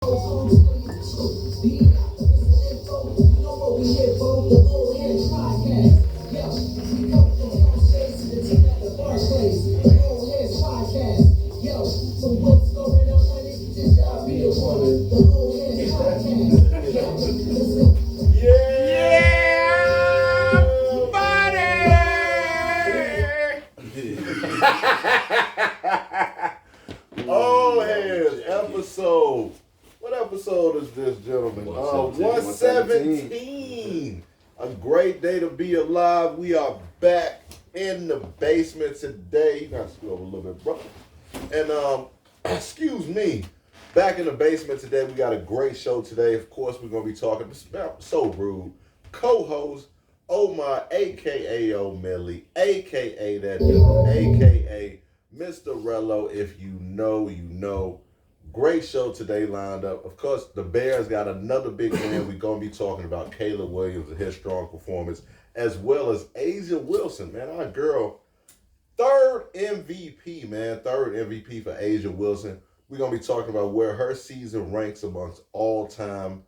Oh, Headz episode. What episode is this, gentlemen? 117. A great day to be alive. We are back in the basement today. You got to scoot over a little bit, bro. And excuse me. Back in the basement today. We got a great show today. Of course, we're gonna be talking about So Rude. Co-host Omar, aka O'Malley, aka that dude, aka Mr. Rello. If you know, you know. Great show today lined up. Of course, the Bears got another big win. We're going to be talking about Caleb Williams and his strong performance, as well as Asia Wilson, man, our girl. Third MVP, man. Third MVP for Asia Wilson. We're going to be talking about where her season ranks amongst all-time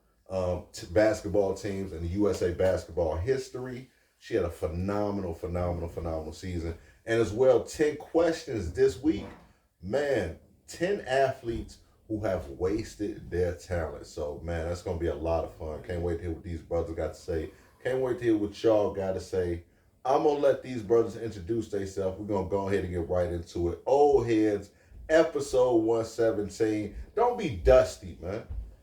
basketball teams in USA basketball history. She had a phenomenal season. And as well, 10 questions this week. Man, 10 athletes who have wasted their talent. So, man, that's going to be a lot of fun. Can't wait to hear what these brothers got to say. Can't wait to hear what y'all got to say. I'm going to let these brothers introduce themselves. We're going to go ahead and get right into it. Old Heads, episode 117. Don't be dusty, man.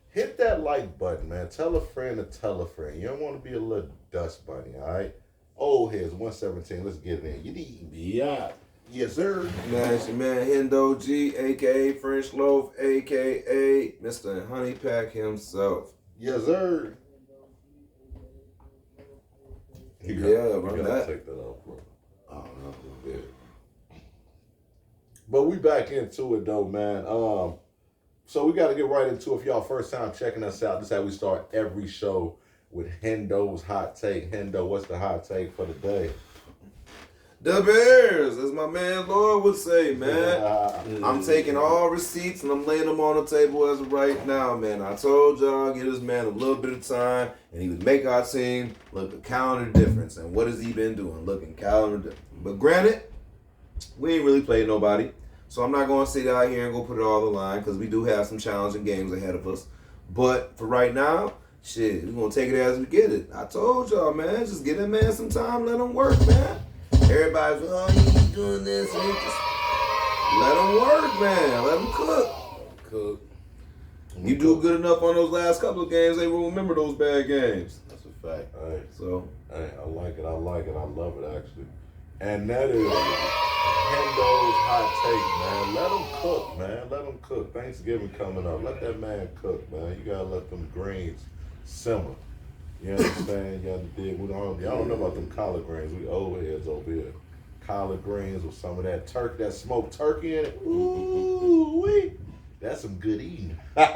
Hit that like button, man. Tell a friend to tell a friend. You don't want to be a little dust bunny, all right? Old Heads, 117. Let's get it in. You need. Yeah. Yes, sir. Man, it's your man Hendo G, a.k.a. French Loaf, a.k.a. Mr. Honey Pack himself. Yes, sir. Bro. You gotta take that off, bro. I don't know. But we back into it, though, man. So we got to get right into it. If y'all first time checking us out, this is how we start every show with Hendo's Hot Take. Hendo, what's the hot take for the day? The Bears, as my man Lord would say, man. I'm taking all receipts and I'm laying them on the table as of right now, man. I told y'all, give this man a little bit of time and he would make our team look a calendar difference. And what has he been doing? Looking calendar different. But granted, we ain't really played nobody. So I'm not going to sit out here and go put it all on the line because we do have some challenging games ahead of us. But for right now, shit, we're going to take it as we get it. I told y'all, man, just give that man some time, let him work, man. Everybody's, oh, he's doing this. And just let him work, man. Let him cook. You do good enough on those last couple of games, they will remember those bad games. That's a fact. I like it. I love it, actually. And that is Hendo's Hot Take, man. Let him cook, man. Let him cook. Thanksgiving coming up. Let that man cook, man. You got to let them greens simmer. You understand? You got to dig. Y'all don't know about them collard greens. We old heads over here. Collard greens with some of that turkey, that smoked turkey in it. Ooh-wee. That's some good eating. Look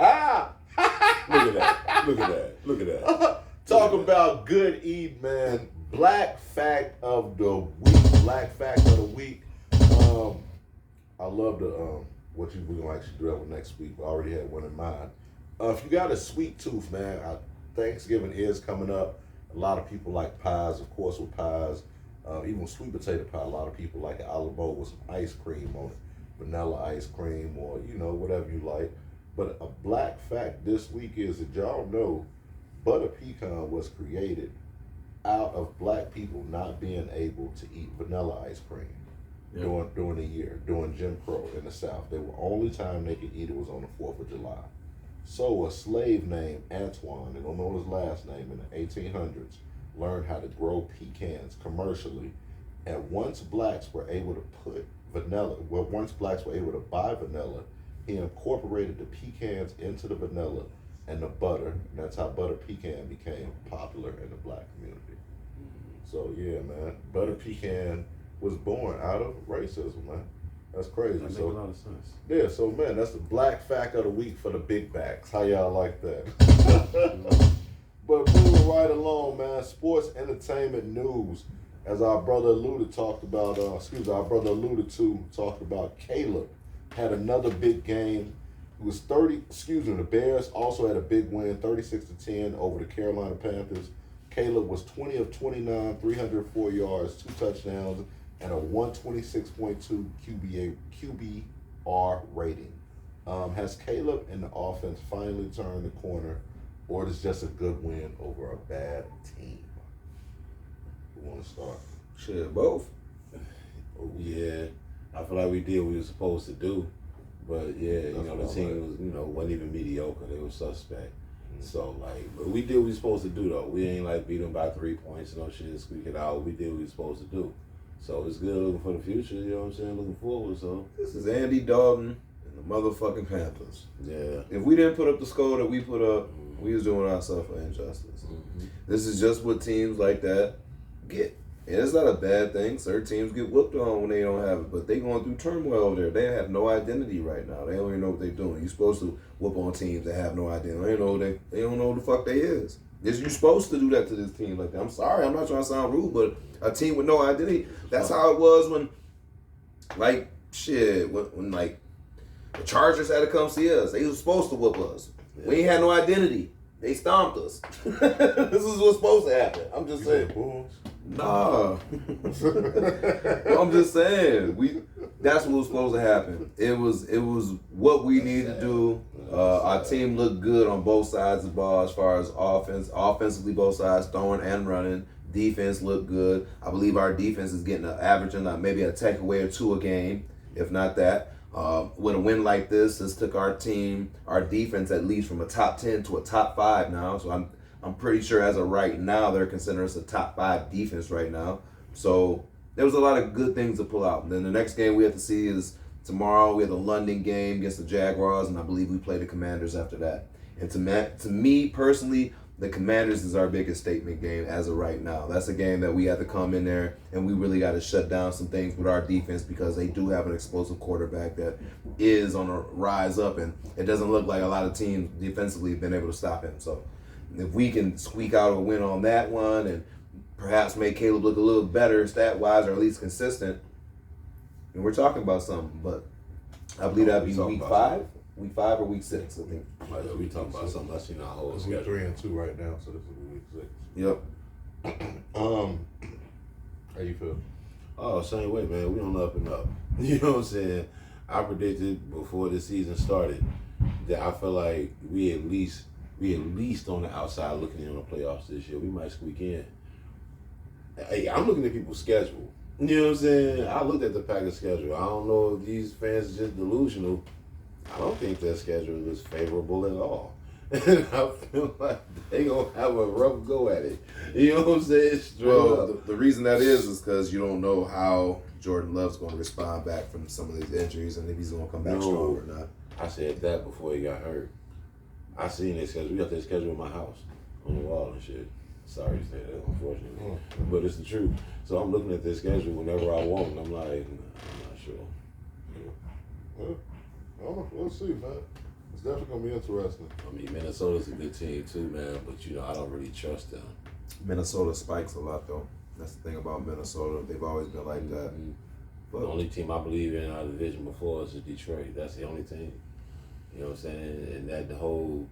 at that. Talk about good eating, man. Black fact of the week. I love the what we're gonna actually do that one next week. I already had one in mind. If you got a sweet tooth, man, Thanksgiving is coming up. A lot of people like pies, of course, with pies. Even sweet potato pie. A lot of people like an olive oil with some ice cream on it, vanilla ice cream, or whatever you like. But a black fact this week is that y'all know butter pecan was created out of black people not being able to eat vanilla ice cream during the year, during Jim Crow in the South. The only time they could eat it was on the 4th of July. So a slave named Antoine, they don't know his last name, in the 1800s, learned how to grow pecans commercially. And once blacks were able to buy vanilla, he incorporated the pecans into the vanilla and the butter, and that's how butter pecan became popular in the black community. So yeah, man, butter pecan was born out of racism, man. That's crazy. That makes a lot of sense. Yeah, so man, that's the black fact of the week for the big backs. How y'all like that? But moving right along, man, sports entertainment news. As our brother alluded to, talked about Caleb had another big game. The Bears also had a big win, 36-10 over the Carolina Panthers. Caleb was 20 of 29, 304 yards, 2 touchdowns, and a 126.2 QBR rating. Has Caleb and the offense finally turned the corner, or is it just a good win over a bad team? Who want to start? Shit, both. Yeah, I feel like we did what we were supposed to do. But yeah, the team was, wasn't even mediocre. They were suspect. Mm-hmm. So but we did what we were supposed to do though. We ain't beat them by 3 points, no shit, squeak it out. We did what we were supposed to do. So it's good looking for the future, you know what I'm saying? Looking forward, so. This is Andy Dalton and the motherfucking Panthers. Yeah. If we didn't put up the score that we put up, we was doing ourselves an injustice. Mm-hmm. This is just what teams like that get. And it's not a bad thing. Certain teams get whooped on when they don't have it, but they going through turmoil over there. They have no identity right now. They don't even know what they're doing. You're supposed to whoop on teams that have no identity. They don't know who the fuck they is. You're supposed to do that to this team like that. I'm sorry, I'm not trying to sound rude, but a team with no identity, that's how it was when when the Chargers had to come see us. They were supposed to whoop us. Yeah. We ain't had no identity. They stomped us. This is what's supposed to happen. I'm just saying. Nah. I'm just saying. That's what was supposed to happen. It was what we needed to do. Our team looked good on both sides of the ball as far as offensively, both sides, throwing and running. Defense looked good. I believe our defense is getting averaging maybe a takeaway or 2 a game, if not that. With a win like this took our defense at least from a top 10 to a top 5 now. So I'm pretty sure as of right now they're considering us a top 5 defense right now. So there was a lot of good things to pull out. And then the next game we have to see is tomorrow. We have the London game against the Jaguars, and I believe we play the Commanders after that. And to me personally, the Commanders is our biggest statement game as of right now. That's a game that we have to come in there and we really got to shut down some things with our defense because they do have an explosive quarterback that is on a rise up, and it doesn't look like a lot of teams defensively have been able to stop him. So if we can squeak out a win on that one and perhaps make Caleb look a little better stat-wise or at least consistent, and we're talking about something, but I believe that'd be week 5. Week 5 or week 6, I think. We talking about something else, our whole schedule. Week 3 and 2 right now, so this is week 6. Yep. How you feel? Oh, same way, man. We on the up and up. You know what I'm saying? I predicted before the season started that I feel like we at least on the outside looking in on the playoffs this year. We might squeak in. Hey, I'm looking at people's schedule. You know what I'm saying? I looked at the Packers schedule. I don't know if these fans are just delusional. I don't think their schedule is favorable at all. And I feel like they gonna have a rough go at it. You know what I'm saying? The reason that is because you don't know how Jordan Love's gonna respond back from some of these injuries and if he's gonna come back strong or not. I said that before he got hurt. I seen their schedule. We got their schedule in my house on the wall and shit. Sorry to say that, unfortunately. But it's the truth. So I'm looking at their schedule whenever I want, and I'm like, I'm not sure. Yeah. We'll see, man. It's definitely gonna be interesting. I mean, Minnesota's a good team too, man, but I don't really trust them. Minnesota spikes a lot, though. That's the thing about Minnesota. They've always been like that. Mm-hmm. But the only team I believe in our division before is Detroit. That's the only team. You know what I'm saying? And that the whole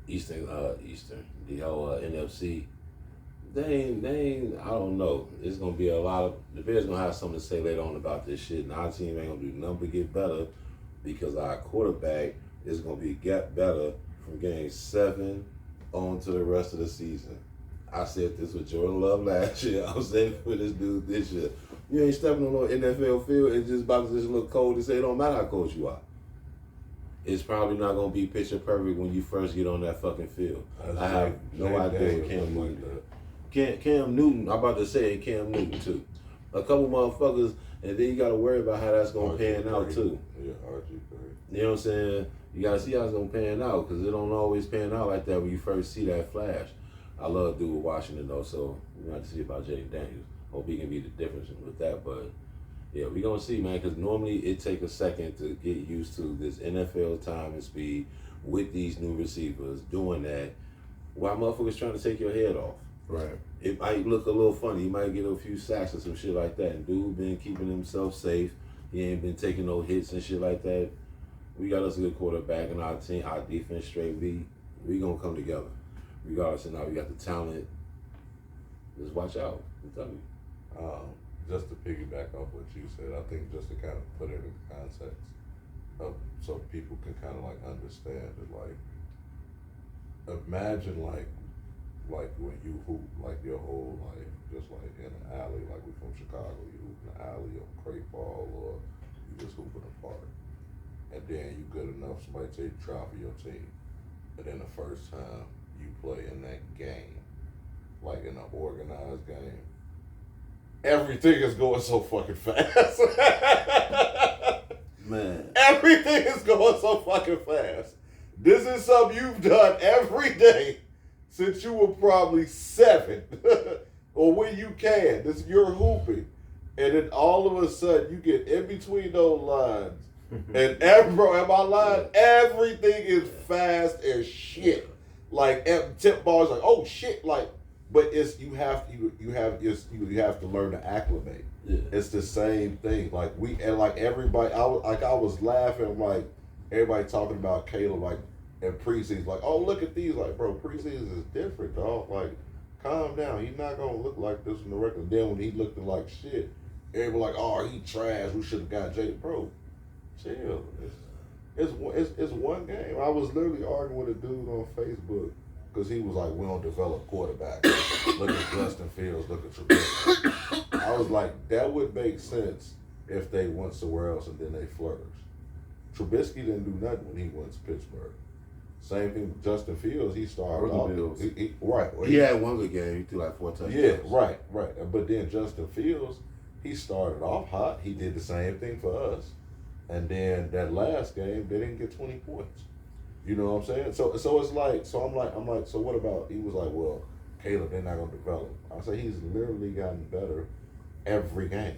the whole NFC. They ain't. I don't know. It's gonna be a lot of. The Bears gonna have something to say later on about this shit, and our team ain't gonna do nothing but get better. Because our quarterback is going to get better from game 7 on to the rest of the season. I said this with Jordan Love last year. I'm saying it with this dude this year. You ain't stepping on no NFL field and just about to just look cold and say it don't matter how cold you are. It's probably not going to be picture perfect when you first get on that fucking field. I have no idea what Cam Newton did. Cam Newton, I'm about to say Cam Newton too. A couple motherfuckers, and then you got to worry about how that's going to pan out too. Yeah, RG3. You know what I'm saying? You got to see how it's going to pan out because it don't always pan out like that when you first see that flash. I love dude with Washington though, so we're going to see about Jaden Daniels. Hope he can be the difference with that, but yeah, we're going to see, man, because normally it takes a second to get used to this NFL time and speed with these new receivers doing that while motherfuckers trying to take your head off. Right. It might look a little funny. You might get a few sacks or some shit like that. And dude been keeping himself safe. He ain't been taking no hits and shit like that. we got us a good quarterback and our team, our defense straight. We gonna come together, regardless of now we got the talent. Just watch out. I'm telling you. Just to piggyback off what you said, I think just to kind of put it in context of so people can kind of like understand it. Like, imagine like when you hoop like your whole life, just like in an alley, like we from Chicago, you hoop in an alley or crate ball, or you just hoop in a park, and then you good enough, somebody take the try for your team, and then the first time you play in that game, like in an organized game, everything is going so fucking fast. Man. Everything is going so fucking fast. This is something you've done every day since you were probably 7. Or when you can. You're hooping. And then all of a sudden you get in between those lines. And am I lying? Everything is fast as shit. Like tip balls like, oh shit, like. But you have to learn to acclimate. Yeah. It's the same thing. Like everybody, I was laughing like everybody talking about Caleb like in preseason. Like, oh look at these, like bro, preseason is different, dog. Like, calm down. He's not gonna look like this in the record. Then when he looked like shit, everybody like, oh he trash. We should have got Jay. Bro, chill. It's one game. I was literally arguing with a dude on Facebook. Because he was like, we don't develop quarterbacks. Look at Justin Fields, look at Trubisky. I was like, that would make sense if they went somewhere else and then they flourished. Trubisky didn't do nothing when he went to Pittsburgh. Same thing with Justin Fields. He started off. He had one good game. He threw like 4 touchdowns. Yeah, right. But then Justin Fields, he started off hot. He did the same thing for us. And then that last game, they didn't get 20 points. You know what I'm saying? So it's like, I'm like, so what about, he was like, well, Caleb, they're not going to develop. I said, he's literally gotten better every game.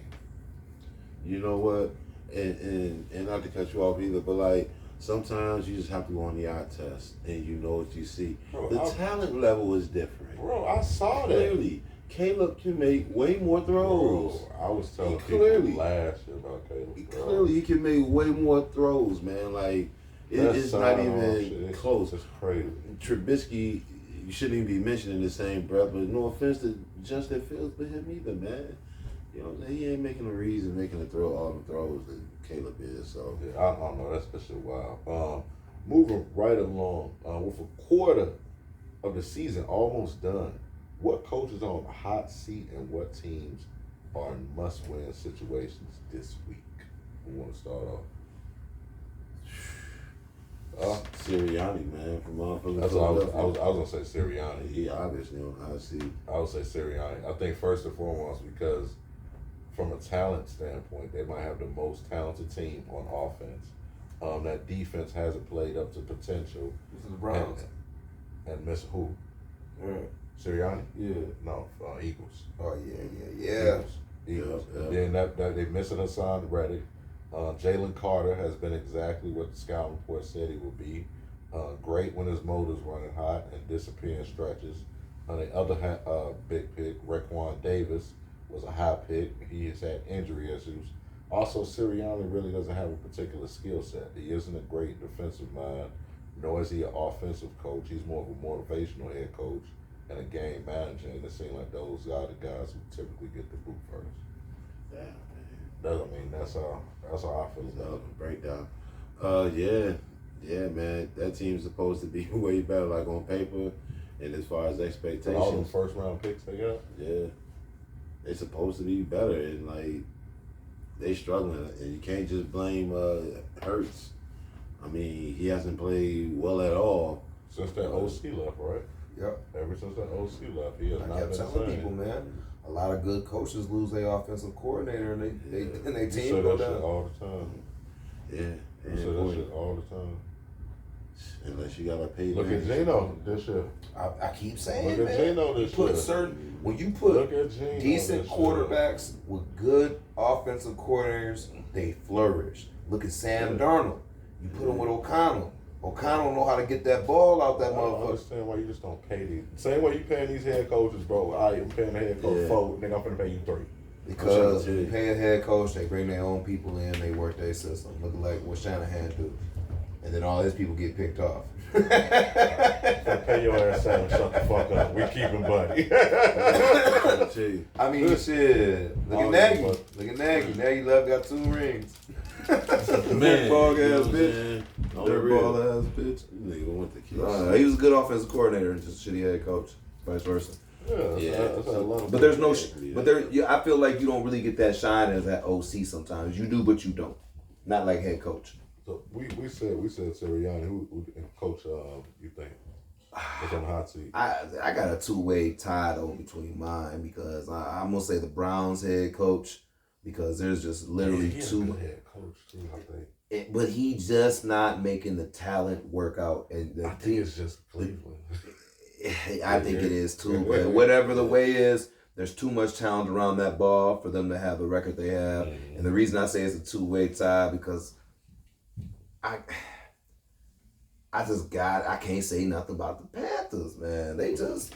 You know what? And not to cut you off either, but like, sometimes you just have to go on the eye test and you know what you see. Bro, the talent level is different. Bro, I saw that. Clearly, Caleb can make way more throws. Bro, I was telling people last year about Caleb. Clearly, he can make way more throws, man. Like, it's not even close. It's crazy. Trubisky, you shouldn't even be mentioning the same breath, but no offense to Justin Fields, but him either, man. You know what I'm saying? He ain't making a reason making a throw all the throws that Caleb is. So yeah, I don't know. That's shit wild. Moving right along, with a quarter of the season almost done, what coaches are on the hot seat and what teams are in must-win situations this week? We want to start off. Sirianni, man, from motherfuckers. That's what I was gonna say Sirianni. He obviously on the hot seat. I would say Sirianni. I think first and foremost because from a talent standpoint, they might have the most talented team on offense. That defense hasn't played up to potential. This is the Browns. And miss who? Right. Sirianni? Yeah. No, Eagles. Oh yeah. Eagles. Yeah. And then that they missing Hassan Reddick. Jalen Carter has been exactly what the scout report said he would be. Great when his motor's running hot and disappearing stretches. On the other hand, big pick, Raekwon Davis was a high pick. He has had injury issues. Also, Sirianni really doesn't have a particular skill set. He isn't a great defensive mind, nor is he an offensive coach. He's more of a motivational head coach and a game manager. And it seems like those are the guys who typically get the boot first. Yeah. That's how I feel about it. Breakdown. Yeah, man. That team's supposed to be way better, like on paper, and as far as expectations. All the first round picks they got. Yeah, they supposed to be better, and like they struggling, and you can't just blame Headz. I mean, he hasn't played well at all since that OC left, right? Yep. Ever since that OC left, he has not been the telling same. people, man. A lot of good coaches lose their offensive coordinator and they team go down all the time. Yeah, You say that shit all the time. Unless you gotta pay. Look at Geno this year. I keep saying, look at Geno this year. When you put decent quarterbacks with good offensive coordinators, they flourish. Look at Sam Darnold. You put him with O'Connell. O'Connell know how to get that ball out that I don't motherfucker. understand why you just don't pay these. Same way you paying these head coaches, bro. I'm paying the head coach 4, nigga, I'm finna pay you 3. Because you pay a head coach, they bring their own people in, they work their system. Look like what Shanahan do. and then all his people get picked off. Pay your ass out and shut the fuck up. We keeping buddy. I mean, shit. Look at Nagy. Look at Nagy. Nagy left, got 2 rings. Man, Ball ass bitch. Dirt Ball ass bitch. Nigga went to kiss. He was a good offensive coordinator and just a shitty head coach. Vice versa. But there's no. But there, I feel like you don't really get that shine as that OC sometimes. You do, but you don't. Not like head coach. So we said Sirianni. Who coach you think is on the hot seat? I got a 2-way tie though between mine because I'm gonna say the Browns head coach because there's just literally he's two. A good head coach too, I think. But he just not making the talent work out, and I think it's just Cleveland. I think it is too. But whatever the way is, there's too much talent around that ball for them to have the record they have. And the reason I say it's a 2-way tie because I can't say nothing about the Panthers, man. They just.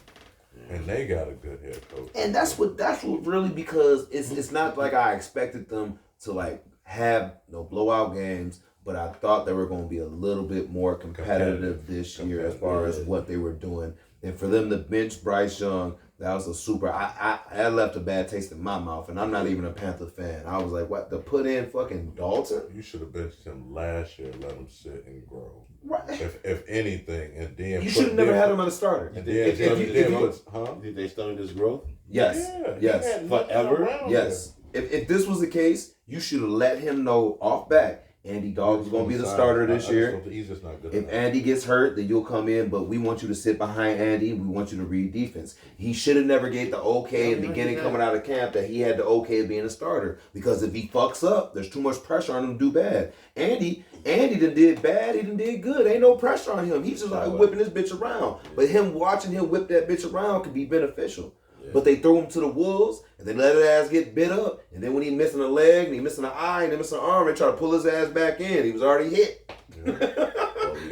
And they got a good head coach. And that's what really because it's not like I expected them to like have blowout games, but I thought they were going to be a little bit more competitive this year as far as what they were doing. And for them to bench Bryce Young, that was a super. I left a bad taste in my mouth, and I'm not even a Panther fan. I was like, what? To put in fucking Dalton? You should have benched him last year, let him sit and grow. Right. If anything, and then you should have never had him as a starter. And Did they study his growth? Yes. Yeah, yes. Forever. Yes. If this was the case, you should have let him know off back. Andy Dalton's was going to be the starter this year. He's just not good If enough. Andy gets hurt, then you'll come in, but we want you to sit behind Andy. We want you to read defense. He should have never gave the okay in the beginning coming out of camp that he had the okay of being a starter. Because if he fucks up, there's too much pressure on him to do bad. Andy done did bad, he done did good. Ain't no pressure on him. He's just like whipping this bitch around. But watching him whip that bitch around could be beneficial. But they throw him to the wolves, and they let his ass get bit up. And then when he missing a leg, and he missing an eye, and he missing an arm, they try to pull his ass back in. He was already hit. He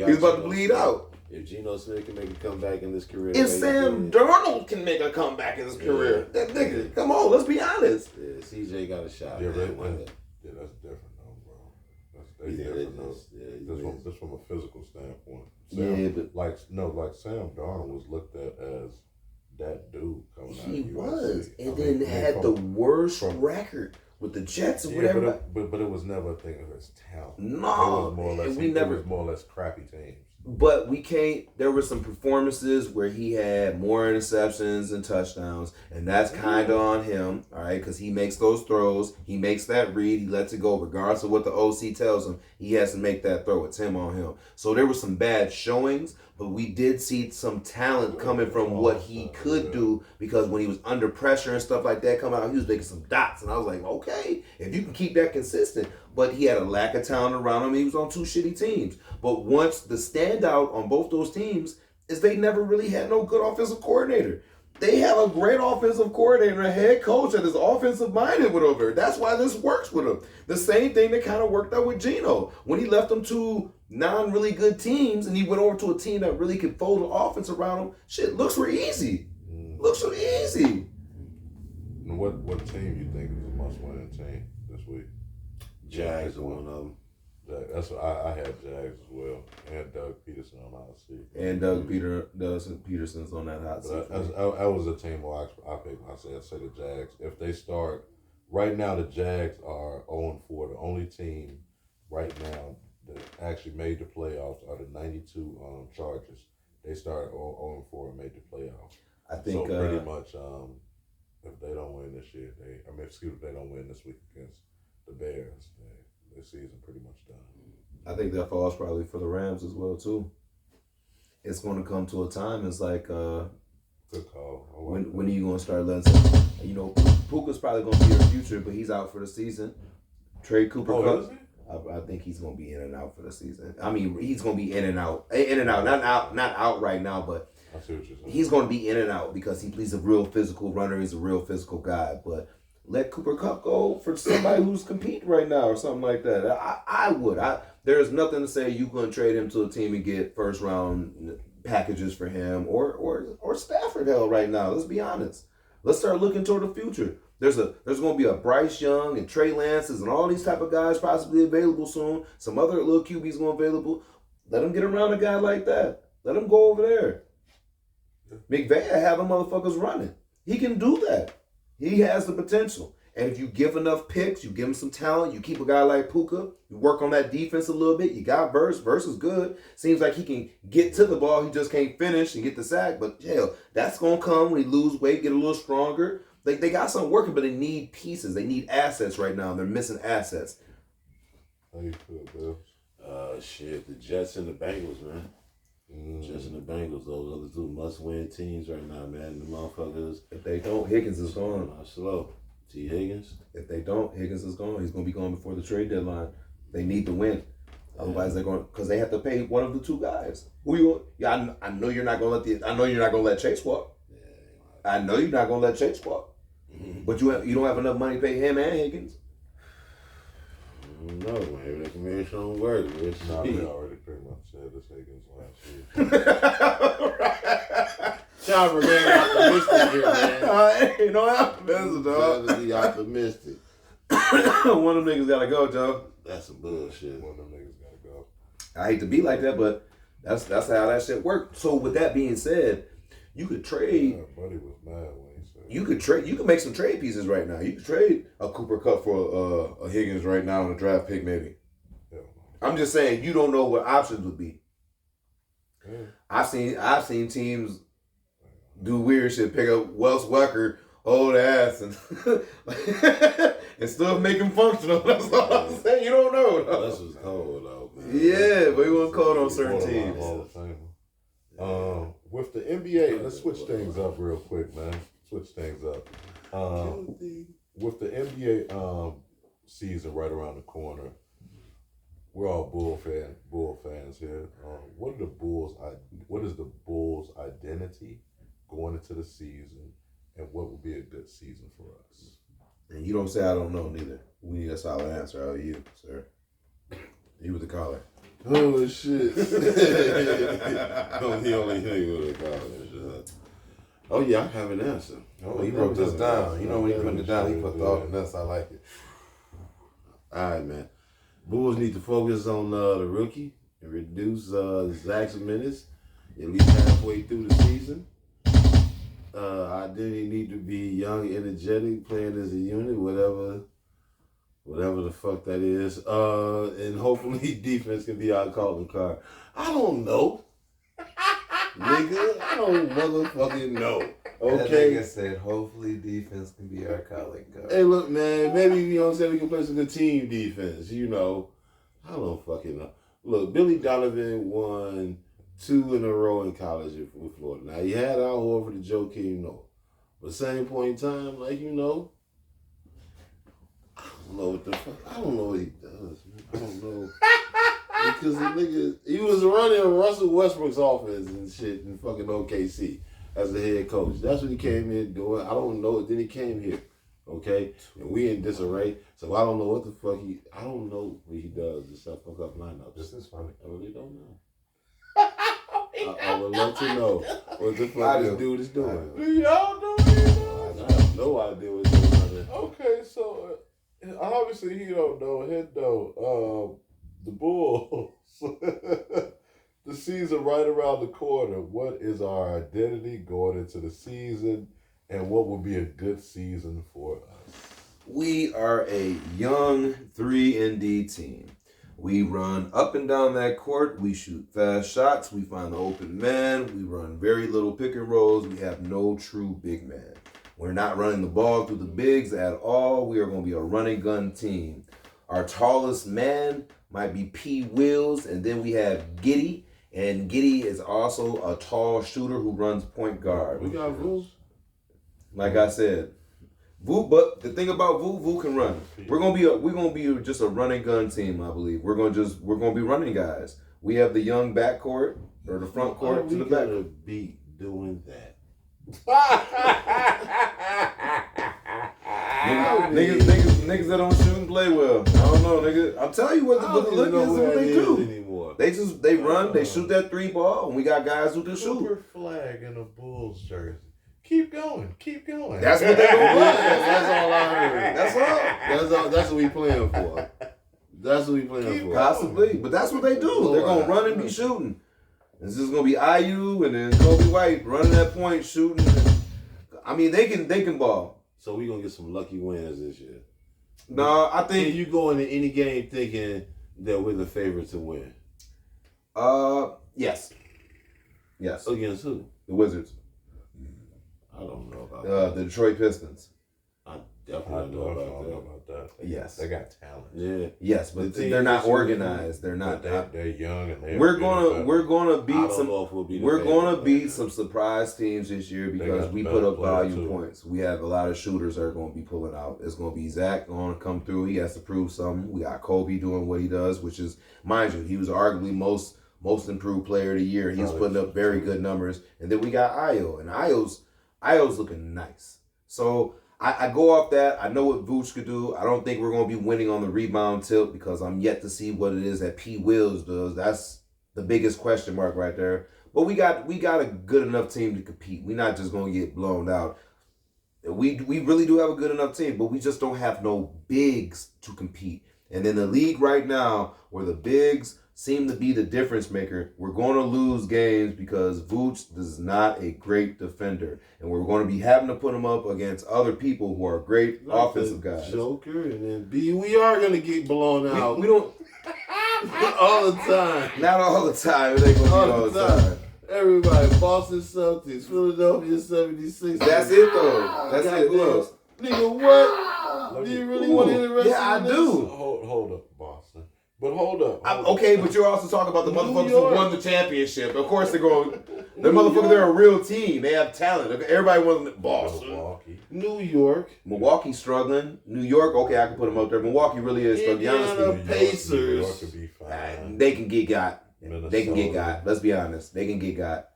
was about to bleed out. If Geno Smith can make a comeback in this career. If Sam Darnold can make a comeback in his career, that nigga, come on, let's be honest. Yeah, CJ got a shot. Yeah, man. that's different though, bro. That's different though. Just from a physical standpoint. Like Sam Darnold was looked at as that dude coming out of He USC. was, and then had the worst record with the Jets and whatever. But it was never a thing of his talent. No, it was more or less, we never. It was more or less crappy teams. But we can't. There were some performances where he had more interceptions and touchdowns, and that's kind of on him, all right? Because he makes those throws, he makes that read, he lets it go, regardless of what the OC tells him. He has to make that throw. It's him on him. So there were some bad showings, but we did see some talent coming from what he could do because when he was under pressure and stuff like that coming out, he was making some dots, and I was like, okay, if you can keep that consistent. But he had a lack of talent around him. He was on 2 shitty teams. But once the standout on both those teams is they never really had no good offensive coordinator. They have a great offensive coordinator, a head coach that is offensive minded with over. That's why this works with him. The same thing that kind of worked out with Geno. When he left them 2 non-really good teams and he went over to a team that really could fold the offense around him, shit, looks were easy. Looks were easy. And what team you think is a must-winning team this week? Jags are one of them. That's what I had Jags as well, and Doug Peterson on the hot seat. And Peterson's on that hot seat. I was a team where I picked. I say the Jags. If they start right now, the Jags are 0-4. The only team right now that actually made the playoffs are the '92 Chargers. They started 0-4 and made the playoffs. I think so. Pretty much, if they don't win this year, if they don't win this week against the Bears, their season pretty much done. I think that falls probably for the Rams as well too. It's going to come to a time. It's like, good call. When are you going to start letting some? Puka's probably going to be your future, but he's out for the season. Trade Cooper Kupp. Is he? I think he's going to be in and out for the season. I mean, he's going to be in and out, not out right now, but I see what you're saying. He's going to be in and out because he's a real physical runner. He's a real physical guy, but. Let Cooper Kupp go for somebody who's competing right now or something like that. I would. There's nothing to say you couldn't trade him to a team and get first round packages for him or Stafford hell right now. Let's be honest. Let's start looking toward the future. There's going to be a Bryce Young and Trey Lances and all these type of guys possibly available soon. Some other little QBs going available. Let him get around a guy like that. Let him go over there. McVay have them motherfuckers running. He can do that. He has the potential. And if you give enough picks, you give him some talent, you keep a guy like Puka, you work on that defense a little bit, you got Verse. Verse is good. Seems like he can get to the ball, he just can't finish and get the sack. But hell, that's going to come when he lose weight, get a little stronger. They got something working, but they need pieces. They need assets right now. They're missing assets. How you feel, Bill? Shit, the Jets and the Bengals, man. Jets and the Bengals, those other two must-win teams right now, man. The motherfuckers. If they don't, Higgins is gone. Not slow. T. Higgins. If they don't, Higgins is gone. He's going to be gone before the trade deadline. They need to win. Otherwise, they're going because they have to pay one of the two guys. Who you? Yeah, I know you're not going to let I know you're not going to let Chase walk. Yeah, I know you're not going to let Chase walk. But you don't have enough money to pay him and Higgins. No, maybe they can make some work. We already pretty much said this Higgins last year. Y'all remain optimistic here, man. Ain't no optimism, dog. Trying to be optimistic. One of them niggas gotta go, Joe. That's some bullshit. One of them niggas gotta go. I hate to be like that, but that's how that shit worked. So with that being said, you could trade. Buddy was mad when he said. You could trade. You could make some trade pieces right now. You could trade a Cooper Kupp for a Higgins right now on a draft pick, maybe. Yeah. I'm just saying you don't know what options would be. Yeah. I've seen teams do weird shit, pick up Wes Welker, old ass, and and still make him functional. That's all I'm saying. You don't know. Though. This was cold though, man. Yeah, but he was cold on certain teams. With the NBA, let's switch things up real quick, man. Switch things up. With the NBA season right around the corner, we're all Bull fans here. What is the Bulls' identity going into the season, and what would be a good season for us? And you don't say I don't know neither. We need a solid answer out of you, sir. You with the caller. Oh shit! The only thing with the college. Oh yeah, I have an answer. Oh, he wrote this down. You know when he put it down, he put the alternate. I like it. All right, man. Bulls need to focus on the rookie and reduce Zach's minutes at least halfway through the season. Identity need to be young, energetic, playing as a unit, whatever the fuck that is. And hopefully defense can be our calling card. I don't know. Nigga, I don't motherfucking know. Okay. That nigga said, hopefully defense can be our calling card. Hey, look, man, maybe, you know what I'm saying, we can play some good team defense, you know. I don't fucking know. Look, Billy Donovan won 2 in a row in college with Florida. Now, he had Al Horford and Joe King, no. But same point in time, like, you know, I don't know what the fuck, I don't know what he does, man. I don't know. Because the nigga, he was running Russell Westbrook's offense and shit in fucking OKC as the head coach. That's what he came in doing. I don't know. Then he came here, okay? And we in disarray. So I don't know what the fuck I don't know what he does except fuck up lineups. This is funny. I really don't know. I would love to know what the fuck this dude is doing. Do y'all know either? I have no idea what he's doing. Okay, so obviously he don't know. Head though. The Bulls. The season right around the corner. What is our identity going into the season, and what would be a good season for us? We are a young 3-and-D team. We run up and down that court. We shoot fast shots. We find the open man. We run very little pick and rolls. We have no true big man. We're not running the ball through the bigs at all. We are going to be a running gun team. Our tallest man might be P. Wills, and then we have Giddey. And Giddey is also a tall shooter who runs point guard. We got rules. Like I said, Vu, but the thing about Vu can run. We're gonna be just a running gun team, I believe. We're gonna be running guys. We have the young backcourt or the front court to the back. We be doing that. Niggas that don't shoot and play well. I don't know, nigga. I'm telling you what the look is and what they do. Anymore. They run, they shoot that 3 ball, and we got guys who can shoot. Super flag in a Bulls jersey. Keep going. That's what they gonna do. That's all I heard. That's all. That's what we playing for. That's what we playing for. Possibly, but that's what they do. They're gonna run and be shooting. It's just gonna be IU and then Kobe White running that point, shooting. I mean, they can ball. So we gonna get some lucky wins this year. No, I think you go into any game thinking that we're the favorite to win. Yes. Against who? The Wizards. I don't know about The Detroit Pistons. I definitely know about that. Yes. They got talent. Yeah. Yes, but The team they're not that you- organized. They're not. They're young and We're gonna I beat don't some. know if we'll be the We're favorite, gonna but- beat some surprise teams this year because got we the put better up players, value too. points. We have a lot of shooters that are gonna be pulling out. It's gonna be Zach gonna come through. He has to prove something. We got Kobe doing what he does, which is, mind you, he was arguably most improved player of the year. He was putting up very good numbers. And then we got Io, and Io's looking nice. So I go off that. I know what Vooch could do. I don't think we're going to be winning on the rebound tilt because I'm yet to see what it is that P. Wills does. That's the biggest question mark right there. But we got a good enough team to compete. We're not just going to get blown out. We really do have a good enough team, but we just don't have no bigs to compete. And in the league right now, where the bigs seem to be the difference maker, we're going to lose games because Vooch is not a great defender. And we're going to be having to put him up against other people who are great offensive guys. Joker, and then we are going to get blown out. We don't... all the time. Not all the time. It ain't going to be all the time. Everybody, Boston Celtics, Philadelphia 76ers. That's it, though. That's it. Who else? Nigga, what? Do you really want to hear the rest Yeah, of I this? do. Hold up, Boston. But hold up. Okay, but you're also talking about the New motherfuckers York. who won the championship. Of course they're going. They're motherfuckers. They're a real team. They have talent. Everybody wants Boston. Milwaukee. New York. Milwaukee's struggling. New York. Okay, I can put them up there. Milwaukee really is struggling. Indiana Honestly, Pacers. New York could be fine. they can get got. Minnesota. They can get got. Let's be honest. They can get got.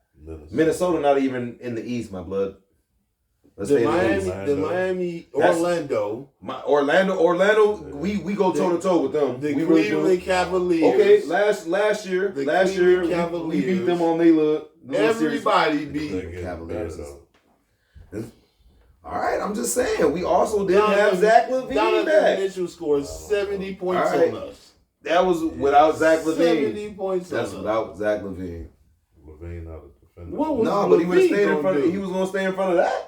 Minnesota not even in the East, my blood. Let's say The Miami, Orlando. Orlando. We go toe to toe with them. The we really do. Cleveland Cavaliers. Okay, last year we beat them on their little Everybody beat They're Cavaliers. better, though. All right, I'm just saying. We also didn't have Zach LaVine Donovan back. Mitchell scored 70 points All right. on us. That was without Zach LaVine. 70 points That's on us. without Zach LaVine. LaVine not a defender. What was No, but he was LaVine staying in front. gonna do? He was gonna stay in front of that.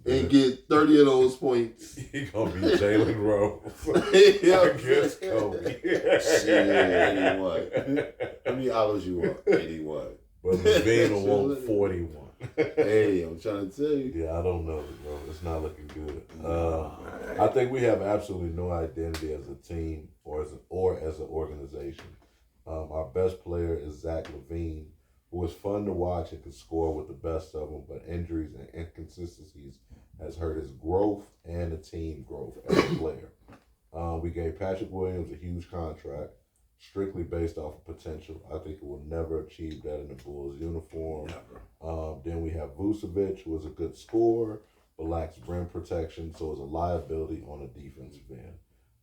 And get 30 of those points. He gonna be Jalen Rose. Yeah. Against Kobe. Shit, 81. How many hours you want? 81. But LaVine will want 41. Hey, I'm trying to tell you. Yeah, I don't know, bro. It's not looking good. I think we have absolutely no identity as a team or as an organization. Our best player is Zach LaVine, who is fun to watch and can score with the best of them, but injuries and inconsistencies has hurt his growth and the team growth as a player. We gave Patrick Williams a huge contract, strictly based off of potential. I think he will never achieve that in the Bulls uniform. Then we have Vucevic, who is a good scorer, but lacks rim protection, so is a liability on the defensive end.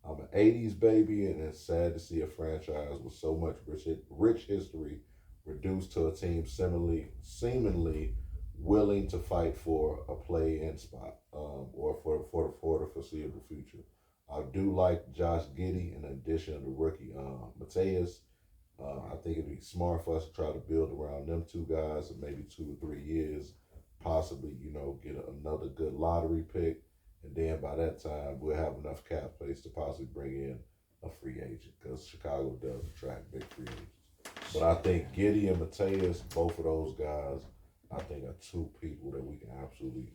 I'm an 80s baby, and it's sad to see a franchise with so much rich history reduced to a team seemingly willing to fight for a play-in spot or for the foreseeable future. I do like Josh Giddey in addition to the rookie Mateus. I think it'd be smart for us to try to build around them two guys in maybe 2 or 3 years, possibly, get another good lottery pick. And then by that time, we'll have enough cap space to possibly bring in a free agent because Chicago does attract big free agents. But I think Giddey and Mateus, both of those guys, I think are two people that we can absolutely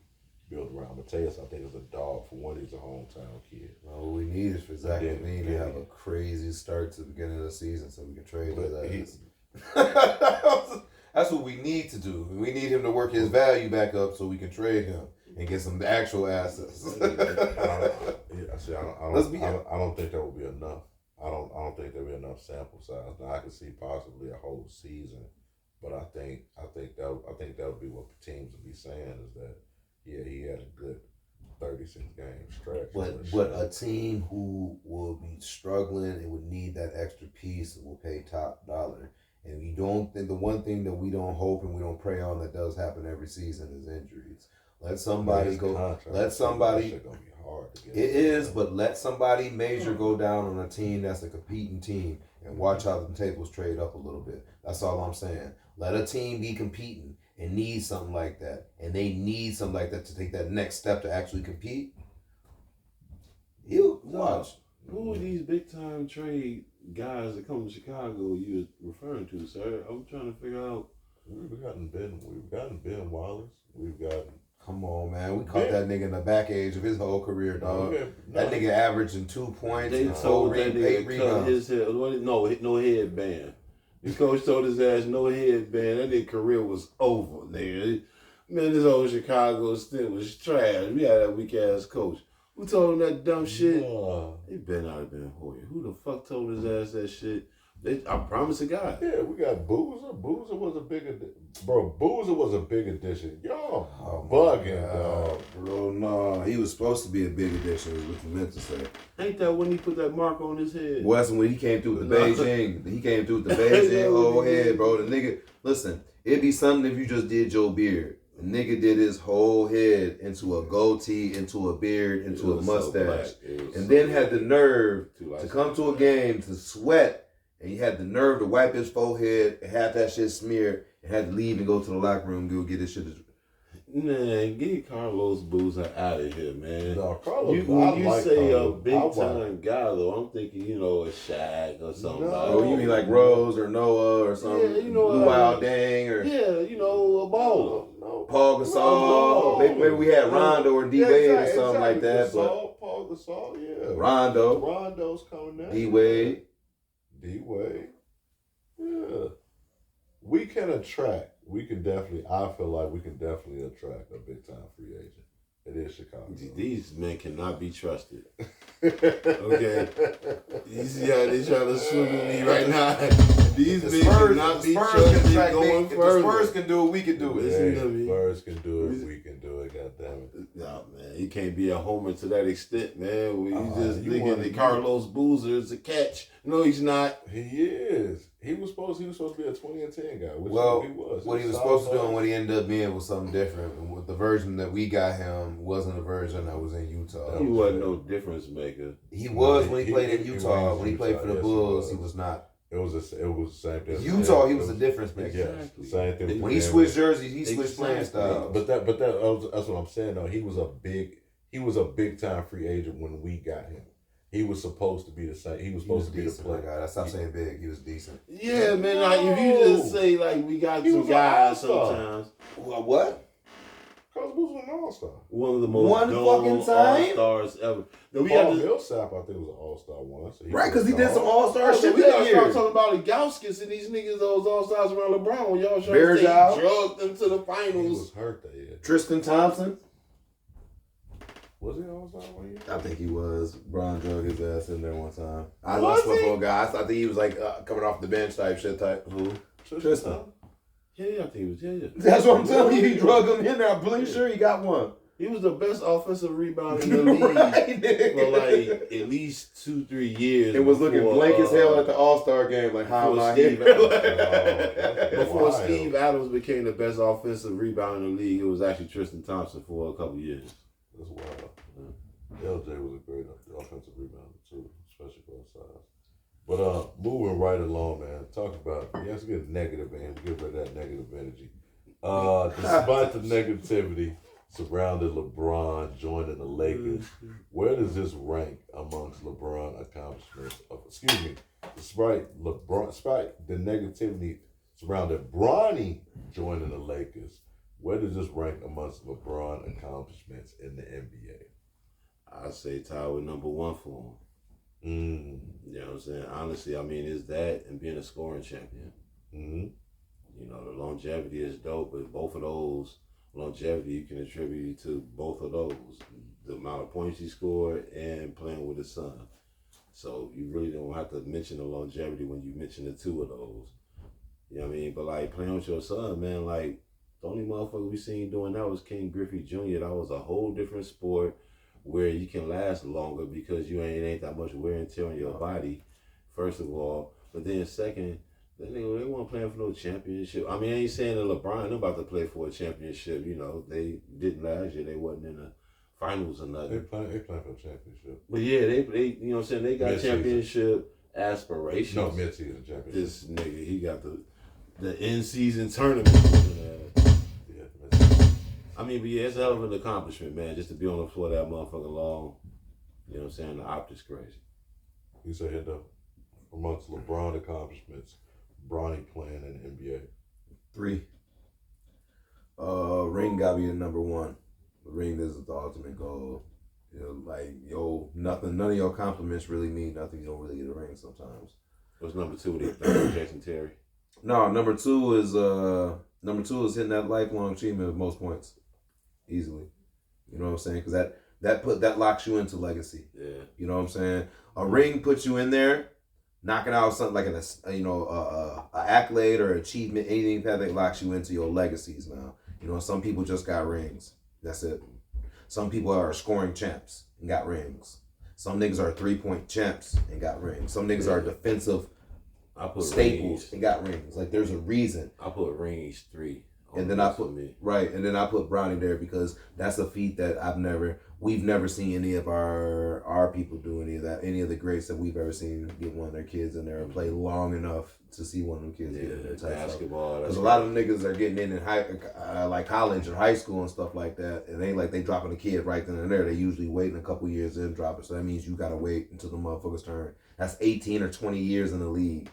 build around. Mateus, I think, is a dog. For one, he's a hometown kid. All we need is for Zach Yeah, LaVine to yeah. have a crazy start to the beginning of the season so we can trade his But ass. That's what we need to do. We need him to work his value back up so we can trade him and get some actual assets. I don't think that would be enough. I don't think there'll be enough sample size. Now I can see possibly a whole season, but I think that would be what the teams would be saying is that he had a good 36 game stretch. But a team who will be struggling and would need that extra piece will pay top dollar. And we don't think the one thing that we don't hope and we don't pray on that does happen every season is injuries. Let somebody go. Let somebody. That shit gonna be hard to get. It is, but let somebody major go down on a team that's a competing team and watch how the tables trade up a little bit. That's all I'm saying. Let a team be competing and need something like that, and they need something like that to take that next step to actually compete. You watch. Who are these big time trade guys that come to Chicago you were referring to, sir? I'm trying to figure out. We've gotten Ben Wallace. We've gotten. Come on, man. We caught that nigga in the back age of his whole career, dog. That nigga averaging 2 points. They and told that 8 nigga cut rebounds. his head. No headband. The coach told his ass no headband. That nigga career was over, nigga. Man, this whole Chicago stint was trash. We had that weak ass coach. Who told him that dumb shit? He better not have been Hoyer. Who the fuck told his ass that shit? I promise to God. Yeah, we got Boozer. Boozer was a big addition. Bro, Boozer was a big addition. Y'all bugging, dog. Bro, no. He was supposed to be a big addition, is what you meant to say. Ain't that when he put that mark on his head? Well, that's when he came through with the Beijing. He came through with the Beijing whole head, bro. The nigga, listen, it'd be something if you just did your beard. The nigga did his whole head into a goatee, into a beard, into a mustache. And then had the nerve to come to a game to sweat. And he had the nerve to wipe his forehead and have that shit smeared and had to leave and go to the locker room and go get his shit. Man, get Carlos Boozer out of here, man. No, Carlos. When you say Carlos. a big time guy, though, I'm thinking, a Shaq or something. Oh, you mean like Rose or Noah or something? Yeah, Blue Wild Dang or a baller. No. Paul Gasol. Maybe we had Rondo or D Wade or something like that. Gasol, Paul Gasol, yeah. Rondo's coming down. D Wade. Yeah. We can attract. I feel like we can definitely attract a big time free agent. It is Chicago. These men cannot be trusted. Okay. You see how they trying to swim with me right now? These men cannot be trusted going further. The Spurs can do it, we can do it. Listen to me. Spurs can do it, we can do it, goddammit. No, man, he can't be a homer to that extent, man. We just thinking that Carlos Boozer is a catch. No, he's not. He is. He was supposed to be a 20 and 10 guy, which he was. What he was supposed to do and what he ended up being was something different. And with the version that we got him wasn't a version that was in Utah. He wasn't no difference maker. He was when he played in Utah. When he played for the Bulls, he was not. It was the same thing. Utah, he was a difference maker. Exactly. Same thing. When he switched jerseys, he switched playing styles. But that's what I'm saying though. He was a big time free agent when we got him. He was supposed to be the same. He was supposed to be the player. Stop saying big. He was decent. Yeah, man. Like, if you just say like we got some guys sometimes. What? Carlos Boozer was an all-star. One of the most One fucking time? all-stars ever. Paul Millsap, I think, was an all-star once. So right, because he did some all-star shit we that gotta year. start talking about the Gauskis and these niggas, those all-stars around LeBron. When y'all trying to say Bergeau. he drugged them to the He finals. was hurt that year. Tristan Thompson. Was he all-star one year? I think he was. Bron drug his ass in there one time. I Was love he? football guy. I think he was like coming off the bench type shit type. Who? Tristan. Yeah, I think he was. Yeah. That's what I'm telling you. He drug him in there. I'm pretty sure he got one. He was the best offensive rebounder in the league Right. for like at least 2-3 years. It was looking before, blank as hell at the All-Star game. Like, how am I Steve here? Adams. Before Wild. Steve Adams became the best offensive rebounder in the league, it was actually Tristan Thompson for a couple years. That's wild. LJ was a great offensive rebounder too, especially for his size. But moving right along, man. Talk about let's get negative and get rid of that negative energy. Despite the negativity surrounding LeBron joining the Lakers, where does this rank amongst LeBron accomplishments? Despite the negativity surrounding Bronny joining the Lakers, where does this rank amongst LeBron accomplishments in the NBA? I say tie with number one for him. You know what I'm saying? Honestly, I mean, it's that and being a scoring champion. Mm-hmm. You know, the longevity is dope, but both of those longevity you can attribute to both of those. The amount of points he scored and playing with his son. So you really don't have to mention the longevity when you mention the two of those. You know what I mean? But like playing with your son, man, like the only motherfucker we seen doing that was King Griffey Jr. That was a whole different sport where you can last longer because it ain't that much wear and tear on your body, first of all. But then second, they weren't playing for no championship. I mean, I ain't saying that LeBron, they're about to play for a championship. You know, they didn't last year. They wasn't in the finals or They nothing. playing for a championship. But yeah, they you know what I'm saying, they got Mid-season. championship aspirations. No, mid-season championship. This nigga, he got the in-season tournament. Yeah, mid-season. I mean, but yeah, it's a hell of an accomplishment, man, just to be on the floor that motherfucker long. You know what I'm saying? The optics crazy. You said amongst LeBron accomplishments, Bronny playing in the NBA. 3. Ring gotta be the number 1. The ring is the ultimate goal. You know, like, none of your compliments really mean nothing. You don't really get a ring sometimes. What's number 2? With Jason Terry. No, number two is hitting that lifelong achievement of most points, easily. You know what I'm saying? Because that locks you into legacy. Yeah. You know what I'm saying? A ring puts you in there, knocking out something like a accolade or achievement, anything that locks you into your legacies now. You know, some people just got rings. That's it. Some people are scoring champs and got rings. Some niggas are 3-point champs and got rings. Some niggas are defensive staples and got rings. Like, there's a reason. I put rings 3. And then I put Bronny there because that's a feat that we've never seen any of our people do any of that. Any of the greats that we've ever seen get one of their kids in there and play long enough to see one of them kids get in there. Basketball. Because a lot of them niggas are getting in like college or high school and stuff like that. And it ain't like they dropping a kid right then and there. They usually waiting a couple years in drop it. So that means you gotta wait until the motherfuckers turn. That's 18 or 20 years in the league.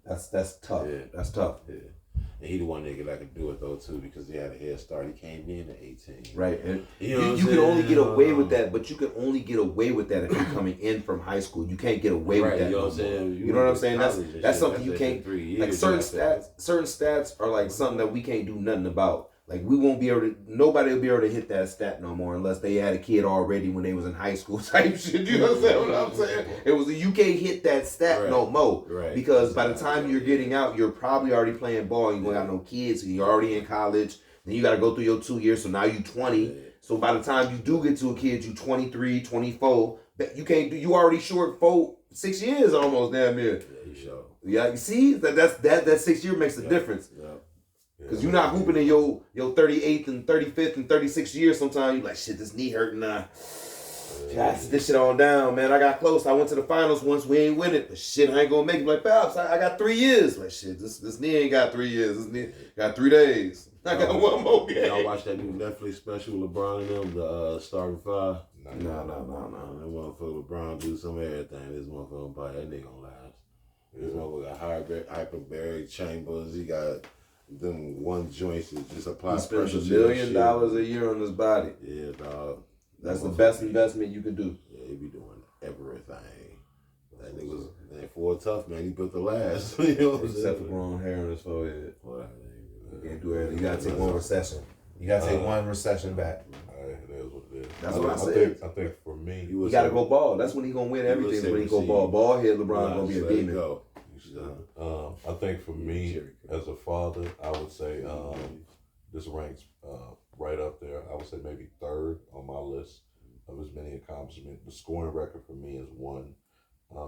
That's tough. Yeah. That's tough. Yeah. And he the one nigga that could do it though too because he had a head start. He came in at 18. Right. And you can only get away with that, but you can only get away with that if you're coming in from high school. You can't get away with that. You know what I'm saying? You know what I'm saying? That's something you can't. 3 years. Like certain stats are like something that we can't do nothing about. Like we won't be able to. Nobody will be able to hit that stat no more unless they had a kid already when they was in high school type shit. You understand what I'm saying? It was you can't hit that stat no more because by the time you're getting out, you're probably already playing ball. You don't got no kids. So you're already in college. Then you got to go through your 2 years. So now you 20. So by the time you do get to a kid, you 23, 24. You can't do. You already short 6 years almost damn near. Yeah, you sure. Yeah, you see that 6 year makes a difference. Yeah. Because you're not hooping in your 38th and 35th and 36th year sometimes. You like, shit, this knee hurting now. Sit this shit on down, man. I got close. I went to the finals once. We ain't win it. But shit, I ain't going to make it. Like, Pops, I got 3 years. Like, shit, this knee ain't got 3 years. This knee got 3 days. I got one more game. Y'all watch that new Netflix special with LeBron and them, the Starting 5? No. That motherfucker LeBron do some everything. This motherfucker buy that nigga gonna last. This motherfucker got hyperbaric chambers. He got them one joints that just apply. He spends $1 million a year on his body. Yeah, dog. That's the best investment you can do. Yeah, he be doing everything. That nigga's for tough, man. He built the last. You know what I'm saying? Except for growing hair on his forehead. Whatever. You can't do everything. You gotta take one recession. You gotta take one recession back. It is what it is. That's what I said. I think for me, You gotta go ball. That's when he gonna win everything. When he go ball. Ball head, LeBron gonna be a demon. I think for me, as a father, I would say this ranks right up there. I would say maybe 3rd on my list of his many accomplishments. The scoring record for me is 1.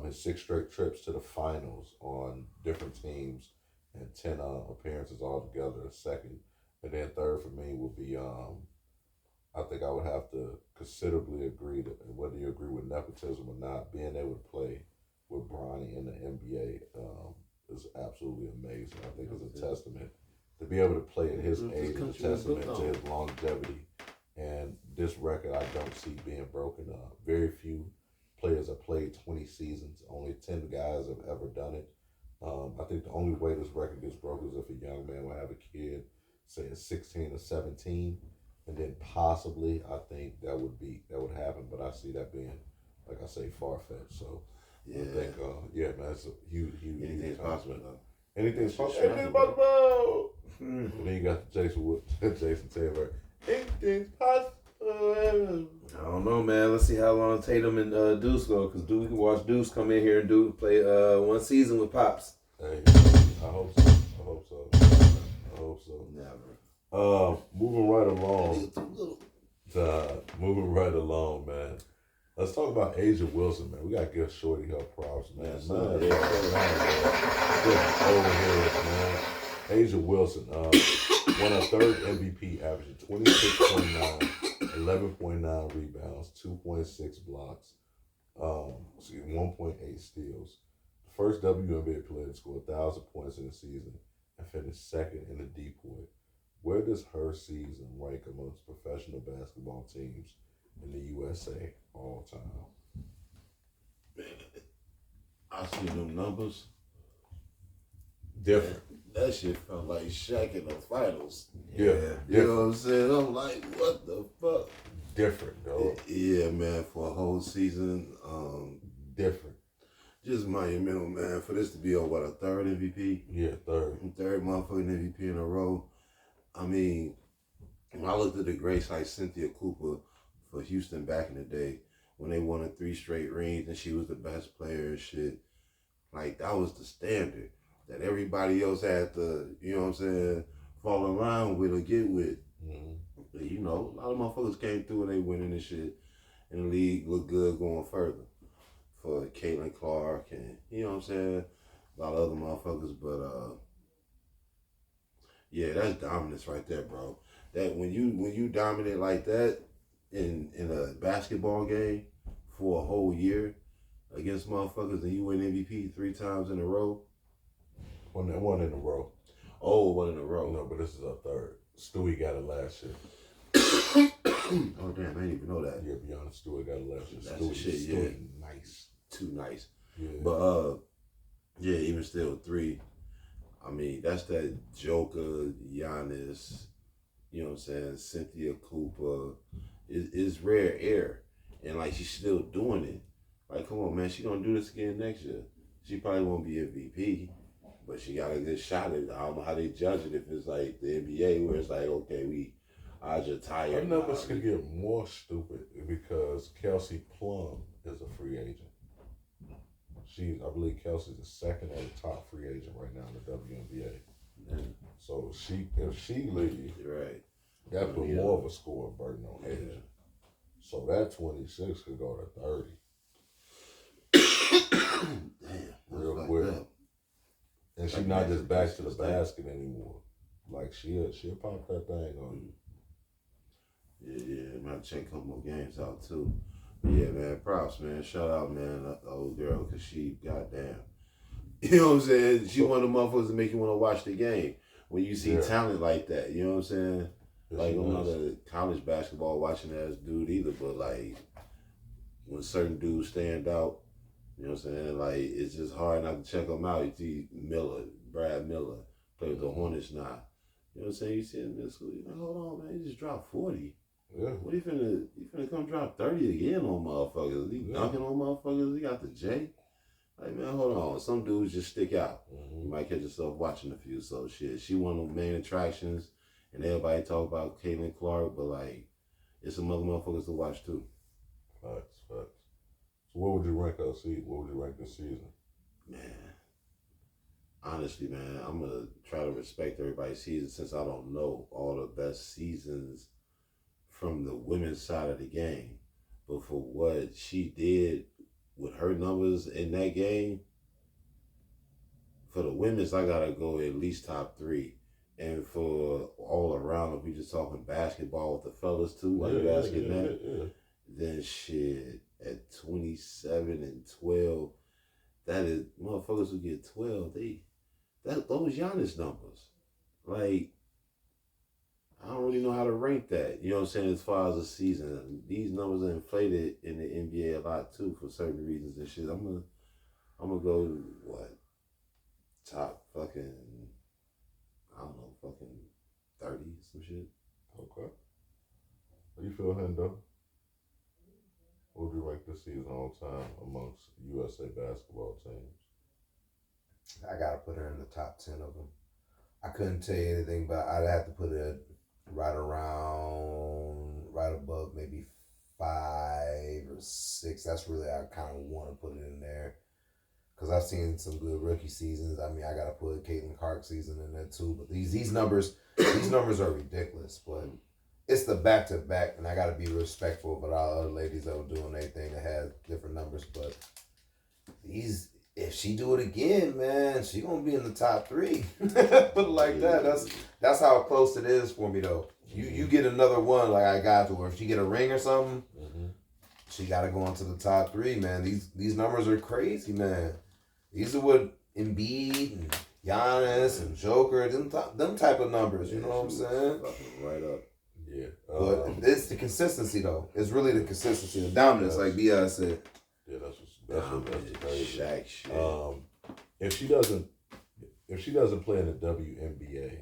His 6 straight trips to the finals on different teams and 10 appearances altogether is 2nd. And then 3rd for me would be, I think I would have to considerably agree that whether you agree with nepotism or not, being able to play with Bronny in the NBA is absolutely amazing. I think it's a testament to be able to play at his age, a testament to his longevity. And this record I don't see being broken up. Very few players have played 20 seasons. Only 10 guys have ever done it. I think the only way this record gets broken is if a young man will have a kid, say at 16 or 17, and then possibly I think that would happen. But I see that being, like I say, far-fetched. So I think, man, it's a huge Anything's possible, though. Anything's possible. Anything's possible. And then you got Jason Taylor. Anything's possible. I don't know, man. Let's see how long Tatum and Deuce go, because we can watch Deuce come in here and play one season with Pops. Hey, I hope so. Never. Moving right along, man. Let's talk about Asia Wilson, man. We gotta give Shorty her props, man. Man. Asia Wilson won her 3rd MVP, averaging 26.9 11.9 rebounds, 2.6 blocks, 1.8 steals. The first WNBA player to score 1,000 points in a season and finished second in the depoy. Where does her season rank amongst professional basketball teams in the USA all time? Man, I see them numbers. Different. That shit felt like Shaq in the finals. Yeah. You know what I'm saying? I'm like, what the fuck? Different, though. Yeah, man, for a whole season. Different. Just monumental, man, for this to be a third MVP? Yeah, third. Third motherfucking MVP in a row. I mean, when I looked at the greats like Cynthia Cooper for Houston back in the day, when they won 3 straight rings and she was the best player and shit, like that was the standard that everybody else had to, you know what I'm saying, fall in line with or get with. Mm-hmm. But, you know, a lot of motherfuckers came through and they winning and shit, and the league looked good going further for Caitlin Clark and, you know what I'm saying, a lot of other motherfuckers. But yeah, that's dominance right there, bro. That when you dominate like that in a basketball game for a whole year against motherfuckers and you win MVP 3 times in a row. One in a row. Oh, 1 in a row. No, but this is our third. Stewie got it last year. Oh damn, I didn't even know that. Yeah, be honest, Stewie got it last year. That's the shit, yeah. Stewie, nice. Too nice. Yeah. But yeah, even still 3. I mean, that's that Joker, Giannis, you know what I'm saying, Cynthia Cooper. It's rare air. And like she's still doing it. Like, come on, man, she gonna do this again next year. She probably won't be MVP, but she got a good shot at it. I don't know how they judge it if it's like the NBA where it's like, okay, I just tired. Her numbers could get more stupid because Kelsey Plum is a free agent. I believe Kelsey's the second or the top free agent right now in the WNBA. Yeah. So if she leaves, You're right. that put more of a score burden on Headz. Yeah. So that 26 could go to 30. Damn, Real fucked quick. up. And she's not just back to the basket anymore. Like she'll pop that thing on you. Yeah, I'm gonna check a couple more games out too. But yeah, man, props, man. Shout out, man, the old girl, cause she, goddamn, you know what I'm saying? She one of the motherfuckers that make you want to watch the game when you see talent like that. You know what I'm saying? Like I'm not a college basketball watching ass dude either, but like when certain dudes stand out, you know what I'm saying? Like it's just hard not to check them out. You see Brad Miller play with the Hornets now. You know what I'm saying? You see him in school. You're like, hold on, man, he just dropped 40. Yeah. What he finna come drop 30 again on motherfuckers? He dunking on motherfuckers? He got the J? Like, man, hold on. Some dudes just stick out. Mm-hmm. You might catch yourself watching a few. So shit, she one of the main attractions, and everybody talk about Caitlin Clark, but like, it's some other motherfuckers to watch too. Facts. So what would you rank us? What would you rank this season? Man, honestly, man, I'm gonna try to respect everybody's season since I don't know all the best seasons from the women's side of the game. But for what she did with her numbers in that game, for the women's, I gotta go at least top 3. And for all around, if we just talking basketball with the fellas too, like then shit, at 27 and 12, that is, motherfuckers who get 12, those Giannis numbers. Like, I don't really know how to rank that. You know what I'm saying? As far as a season, these numbers are inflated in the NBA a lot too for certain reasons and shit. I'm gonna go top fucking, I don't know, fucking 30 some shit. Okay. How you feel, Hendo? What would you rank this season all time amongst USA basketball teams? I gotta put her in the top 10 of them. I couldn't tell you anything, but I'd have to put it right above maybe 5 or 6. That's really, I kind of want to put it in there. Because I've seen some good rookie seasons. I mean, I got to put Caitlin Clark's season in there too. But these numbers are ridiculous. But it's the back-to-back, and I got to be respectful of all other ladies that were doing their thing that had different numbers. But these if she do it again, man, she gonna be in the top 3. Put it like that. That's how close it is for me though. You get another one like I got to her. If she get a ring or something, she gotta go into the top 3, man. These numbers are crazy, man. These are what Embiid and Giannis and Joker, them type of numbers. You know what I'm saying? Right up. Yeah. But it's the consistency though. It's really the consistency, the dominance, like B.I. said. Yeah, that's crazy. Shaq shit. If she doesn't play in the WNBA,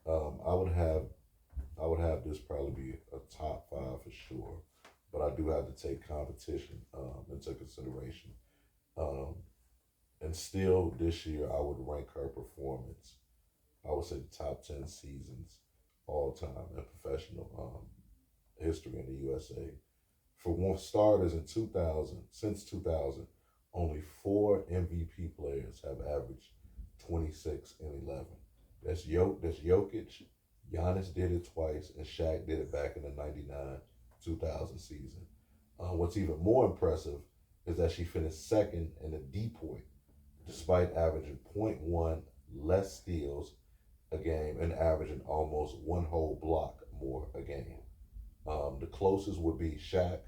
I would have this probably be a top 5 for sure. But I do have to take competition into consideration. And still this year, I would rank her performance. I would say top 10 seasons all time in professional history in the USA. For one starters in 2000, since 2000, only 4 MVP players have averaged 26 and 11. That's Jokic. Giannis did it twice, and Shaq did it back in the 99-2000 season. What's even more impressive is that she finished second in the D point, despite averaging 0.1 less steals a game and averaging almost 1 whole block more a game. The closest would be Shaq,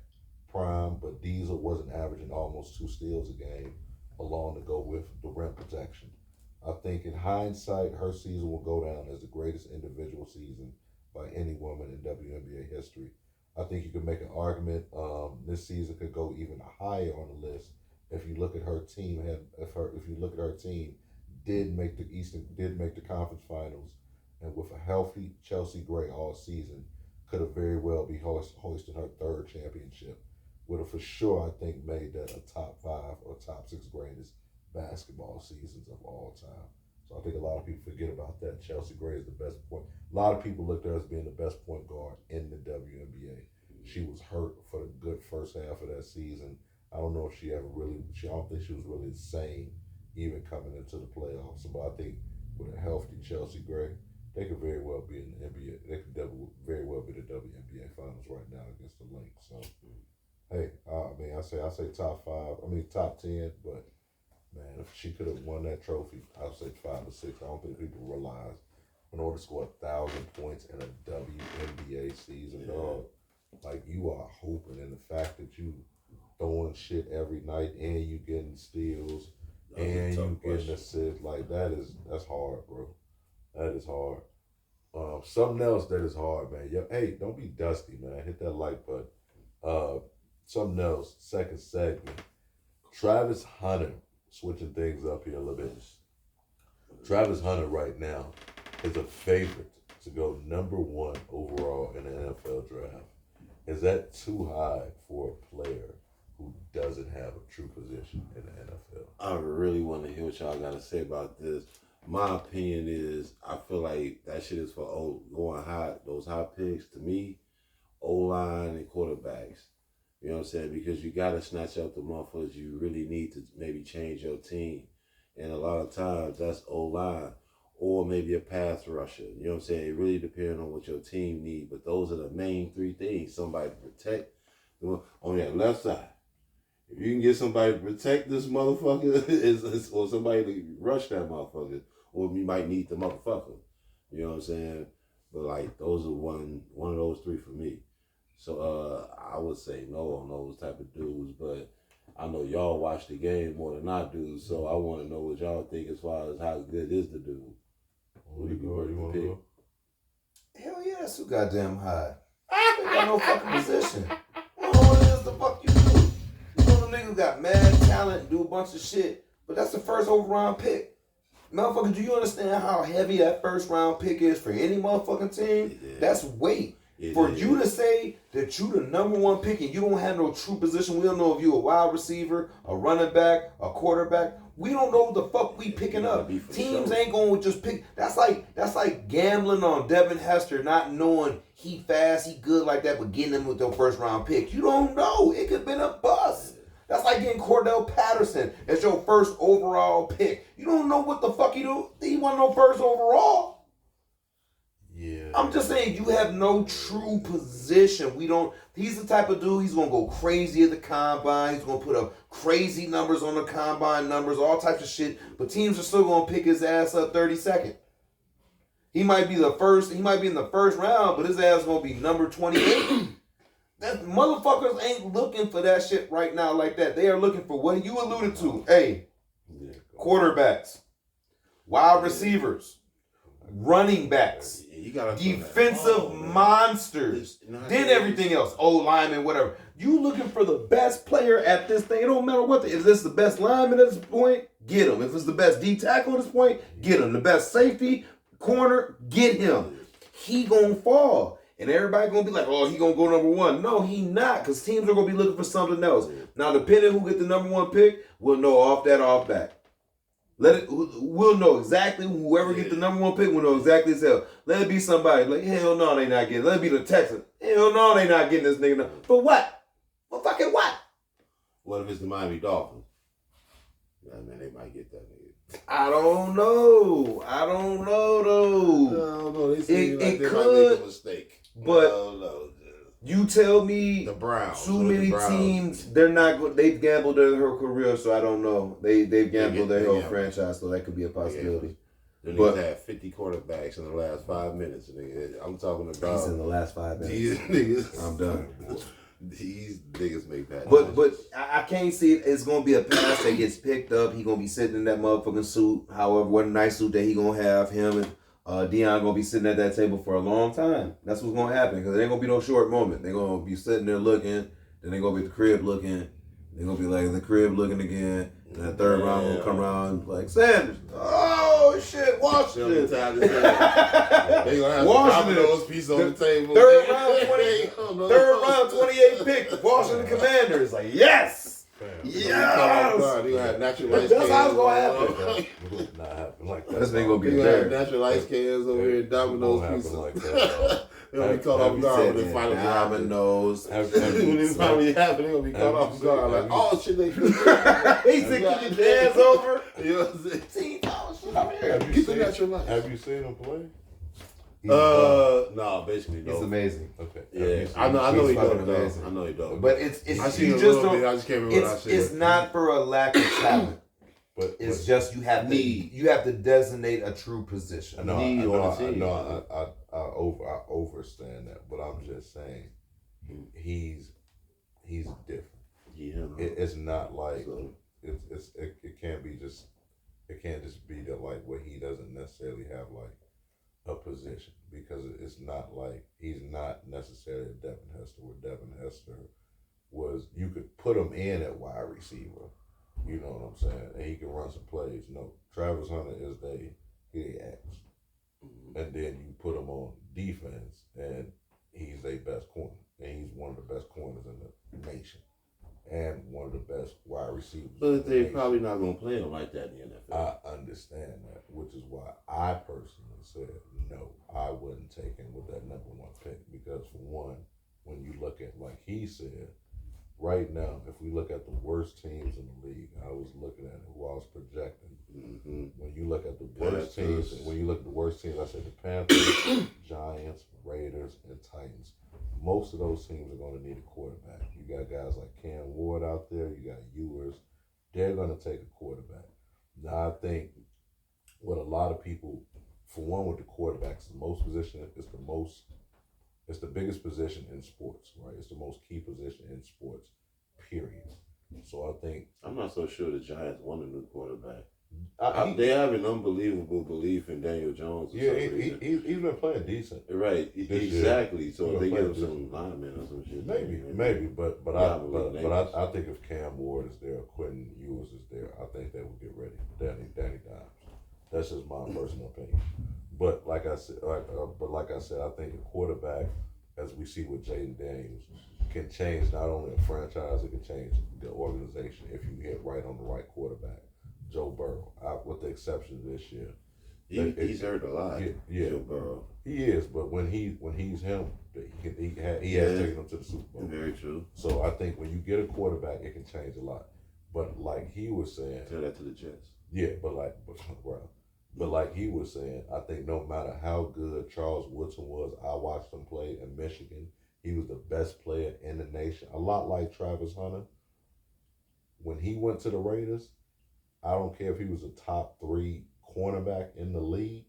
prime, but Diesel wasn't averaging almost 2 steals a game, along to go with the rim protection. I think in hindsight, her season will go down as the greatest individual season by any woman in WNBA history. I think you could make an argument this season could go even higher on the list if you look at her team. If you look at her team, did make the conference finals, and with a healthy Chelsea Gray all season, could have very well be hoisting her 3rd championship. Would have for sure, I think, made that a top 5 or top 6 greatest basketball seasons of all time. So I think a lot of people forget about that. Chelsea Gray is the best point. A lot of people looked at her as being the best point guard in the WNBA. She was hurt for the good first half of that season. I don't know if I don't think she was really the same even coming into the playoffs. But I think with a healthy Chelsea Gray, they could very well be in the NBA. They could very well be the WNBA finals right now against the Lynx. So, hey, I say top 5. Top 10. But man, if she could have won that trophy, I'd say 5 or 6. I don't think people realize in order to score 1,000 points in a WNBA season, dog, like you are hoping, and the fact that you throwing shit every night and you getting steals and you getting assists, like that's hard, bro. That is hard. Something else that is hard, man. Hey, don't be dusty, man. Hit that like button. Something else, second segment. Travis Hunter, switching things up here a little bit. Travis Hunter right now is a favorite to go number 1 overall in the NFL draft. Is that too high for a player who doesn't have a true position in the NFL? I really want to hear what y'all got to say about this. My opinion is I feel like that shit is for going high, those high picks, to me, O-line and quarterbacks. You know what I'm saying? Because you got to snatch up the motherfuckers you really need to maybe change your team. And a lot of times that's O-line or maybe a pass rusher. You know what I'm saying? It really depends on what your team needs. But those are the main 3 things. Somebody to protect on that left side. If you can get somebody to protect this motherfucker, or somebody to rush that motherfucker, or you might need the motherfucker. You know what I'm saying? But like those are one of those 3 for me. So I would say no on those type of dudes, but I know y'all watch the game more than I do, so I want to know what y'all think as far as how good is the dude. What do you want to go? Hell yeah, that's too goddamn high. I ain't got no fucking position. I don't know what it is the fuck you do. You know the niggas got mad talent, do a bunch of shit, but that's the first overall pick. Motherfucker, do you understand how heavy that first round pick is for any motherfucking team? Yeah. That's weight. For you to say that you the number 1 pick and you don't have no true position, we don't know if you a wide receiver, a running back, a quarterback. We don't know what the fuck we picking up. Teams ain't going to just pick. That's like gambling on Devin Hester, not knowing he fast, he good like that, but getting him with your first round pick. You don't know. It could have been a bust. That's like getting Cordell Patterson as your first overall pick. You don't know what the fuck he do. He wasn't no first overall. Yeah. I'm just saying, you have no true position. He's the type of dude, he's going to go crazy at the combine. He's going to put up crazy numbers on the combine numbers, all types of shit. But teams are still going to pick his ass up 32nd. He might be in the first round, but his ass is going to be number 28. That motherfuckers ain't looking for that shit right now like that. They are looking for what you alluded to. Hey, quarterbacks, wide receivers, running backs, defensive monsters, then everything else. Lineman, whatever. You looking for the best player at this thing. It don't matter what. If this is the best lineman at this point, get him. If it's the best D tackle at this point, get him. The best safety, corner, get him. He gonna fall. And everybody gonna be like, oh, he gonna go number one. No, he not, because teams are gonna be looking for something else. Now, depending who get the number one pick, we'll know off back. We'll know exactly, whoever get the number one pick will know exactly as hell. Let it be somebody like, hell no, they not getting it. Let it be the Texans. Hell no, they not getting this nigga. For what? For fucking what? What if it's the Miami Dolphins? Yeah, man, they might get that nigga. I don't know though. I don't know. They seem like they might make a mistake. But you tell me the Browns. Too many teams, they're not good. They've gambled their whole career, so I don't know. They've gambled their whole franchise, so that could be a possibility. They had 50 quarterbacks in the last 5 minutes. I'm talking about. He's in the last 5 minutes. These niggas. I'm done. These niggas make bad. But I can't see it. It's gonna be a pass that gets picked up. He gonna be sitting in that motherfucking suit. However, what a nice suit that he gonna have. Him and Dion gonna be sitting at that table for a long time. That's what's gonna happen, because there ain't gonna be no short moment. They're gonna be sitting there looking. Then they're gonna be at the crib looking. They're gonna be like in the crib looking again. And that third round gonna come around like, Sanders. Oh shit, Washington. They gonna have Washington those pieces on the table. Third round 28 pick. Washington Commanders. Like, yes. Yes. That's how it's gonna happen. Not happen like that. This ain't gonna be there. Natural ice cans over here, dominoes pieces. Like that. They're gonna be caught off guard when they finally dominoes. When it finally happen, they're gonna be caught off guard. Like, oh shit, they he said, "Keep your hands over." You know what I'm saying? Have you seen him play? No, basically no. He's amazing. Okay. Yeah, I know he does. Amazing. I know he does. But it's I seen you a just little don't. bit. I just can't remember what I said. It's not for a lack of talent. But it's just you have to designate a true position. I overstand that, but I'm just saying he's different. Yeah, it's not like it can't be just it can't just be that like where he doesn't necessarily have like a position, because it's not like he's not necessarily a Devin Hester. Where Devin Hester was, you could put him in at wide receiver. You know what I'm saying? And he can run some plays. No, Travis Hunter is he acts. And then you put him on defense, and he's their best corner. And he's one of the best corners in the nation. And one of the best wide receivers. But they're probably not going to play him like that in the NFL. I understand that, which is why I personally said no, I wouldn't take him with that number one pick. Because for one, when you look at, like he said, right now, if we look at the worst teams in the league, I was looking at who I was projecting. Mm-hmm. When you look at the worst teams, I said the Panthers, Giants, Raiders, and Titans. Most of those teams are going to need a quarterback. You got guys like Cam Ward out there. You got Ewers. They're going to take a quarterback. Now, I think what a lot of people, for one, with the quarterbacks, it's the biggest position in sports, right? It's the most key position in sports, period. So I think I'm not so sure the Giants want a new quarterback. They have an unbelievable belief in Daniel Jones. Yeah, he's been playing decent. Right, exactly. So if they give him some linemen or some shit. Maybe, but I think if Cam Ward is there, Quentin Ewers is there, I think they will get ready. Danny Dimes. That's just my personal opinion. But like I said, I think a quarterback, as we see with Jaden Daniels, can change not only a franchise, it can change the organization if you hit right on the right quarterback. Joe Burrow, with the exception of this year. He's hurt a lot. Yeah, Joe Burrow. He is, but when he's him, he has taken him to the Super Bowl. Very true. So I think when you get a quarterback, it can change a lot. But like he was saying, tell that to the Jets. Yeah, But like he was saying, I think no matter how good Charles Woodson was, I watched him play in Michigan. He was the best player in the nation. A lot like Travis Hunter. When he went to the Raiders, I don't care if he was a top 3 cornerback in the league,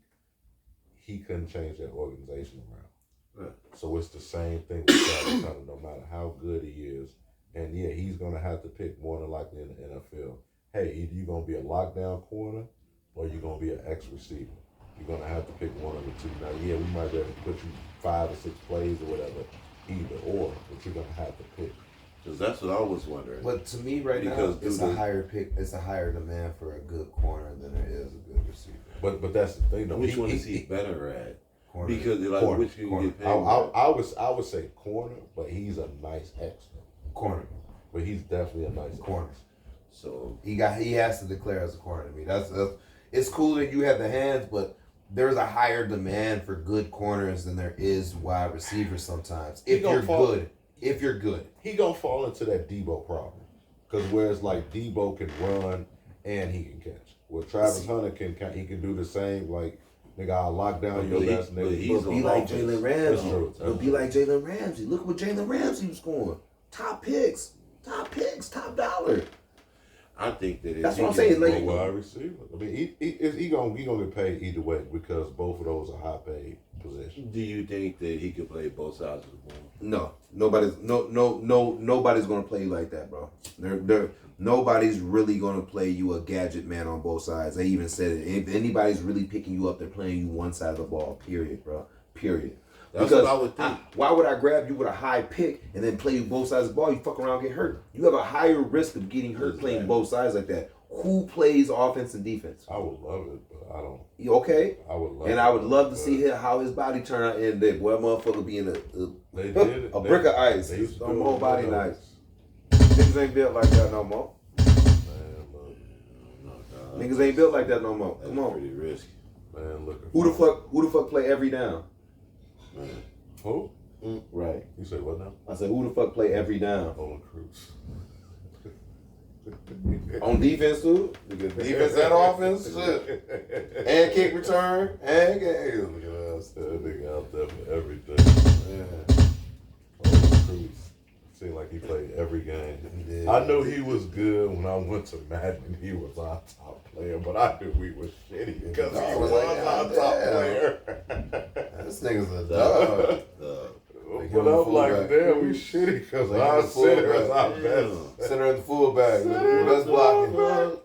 he couldn't change that organization around. Right. So it's the same thing with Travis Hunter, no matter how good he is. And yeah, he's going to have to pick more than likely in the NFL. Hey, either you're going to be a lockdown corner or you're going to be an X receiver. You're going to have to pick one of the two. Now, yeah, we might be able to put you 5 or 6 plays or whatever, either or, but you're going to have to pick. Because that's what I was wondering. But to me, right now, it's a higher pick. It's a higher demand for a good corner than there is a good receiver. But that's the thing, though. Which one is he better at? Corner. Because like corner, which you corner. get paid. I would say corner, but he's a nice X though. Corner. But he's definitely a nice corner. X. So he has to declare as a corner to me. That's it's cool that you have the hands, but there's a higher demand for good corners than there is wide receivers sometimes. If you're good. He gonna fall into that Debo problem. Because whereas like Debo can run and he can catch. Well, Travis Hunter he can do the same, like, nigga, I'll lock down your best nigga. But be like Jalen Ramsey. But be like Jalen Ramsey. Look what Jalen Ramsey was scoring. Top picks, top dollar. I think that that's what I'm saying. Like wide receiver. I mean, he gonna get paid either way because both of those are high paid positions. Do you think that he could play both sides of the ball? No, nobody's gonna play you like that, bro. Nobody's really gonna play you a gadget man on both sides. They even said it. If anybody's really picking you up, they're playing you one side of the ball. Period, bro. Period. That's because what I would think. Why would I grab you with a high pick and then play you both sides of the ball? You fuck around and get hurt. You have a higher risk of getting hurt playing both sides like that. Who plays offense and defense? I would love it, but I don't. Okay. I would love and it. I would love to see how his body turn out and that boy motherfucker be in a brick of ice. No more body nice. Niggas ain't built like that no more. Niggas ain't built like that no more. Come on. Pretty risky. Man, look. Who the fuck play every down? Man. Who? Right. You say what now? I said, who the fuck play every down? Olin Cruz. On defense too? Defense and offense? Shit. And kick return. And look at us. That nigga out there for everything. Yeah. Olin Cruz. Seemed like he played every game. Yeah. I knew he was good when I went to Madden. He was our top player, but I knew we was shitty because he was our top player. This nigga's a dog. But I'm like, damn, we shitty because our center is our best. Center and fullback. Best blocking.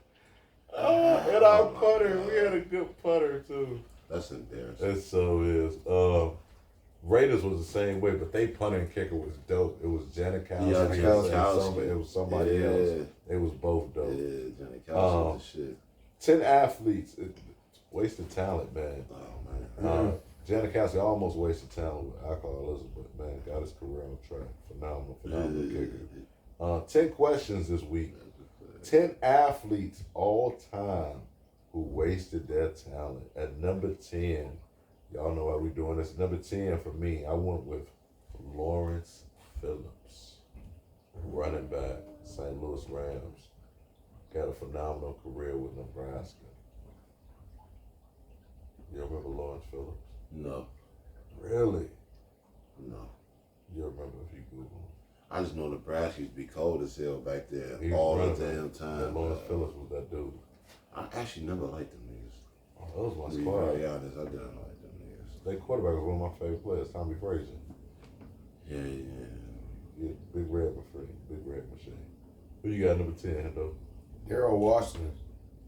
And our putter, we had a good putter too. That's embarrassing. It so is. Raiders was the same way, but they punter and kicker was dope. It was Janikowski. It was somebody else. It was both dope. Yeah, Janikowski was the shit. 10 athletes. Wasted talent, man. Oh, man. Janikowski almost wasted talent with alcoholism, but man, got his career on track. Phenomenal kicker. 10 questions this week. 10 athletes all time who wasted their talent. At number 10, y'all know how we doing this. Number 10 for me, I went with Lawrence Phillips, running back, St. Louis Rams. Got a phenomenal career with Nebraska. You remember Lawrence Phillips? No. Really? No. You remember if you Google him? I just know Nebraska used to be cold as hell back there All the damn time. Lawrence Phillips was that dude. I actually never liked them niggas. Oh, that was my To be squad. very honest, I didn't like them niggas. Their quarterback was one of my favorite players, Tommy Frazier. Yeah. Big red machine. Who you got number 10, Hendo? Daryl Washington,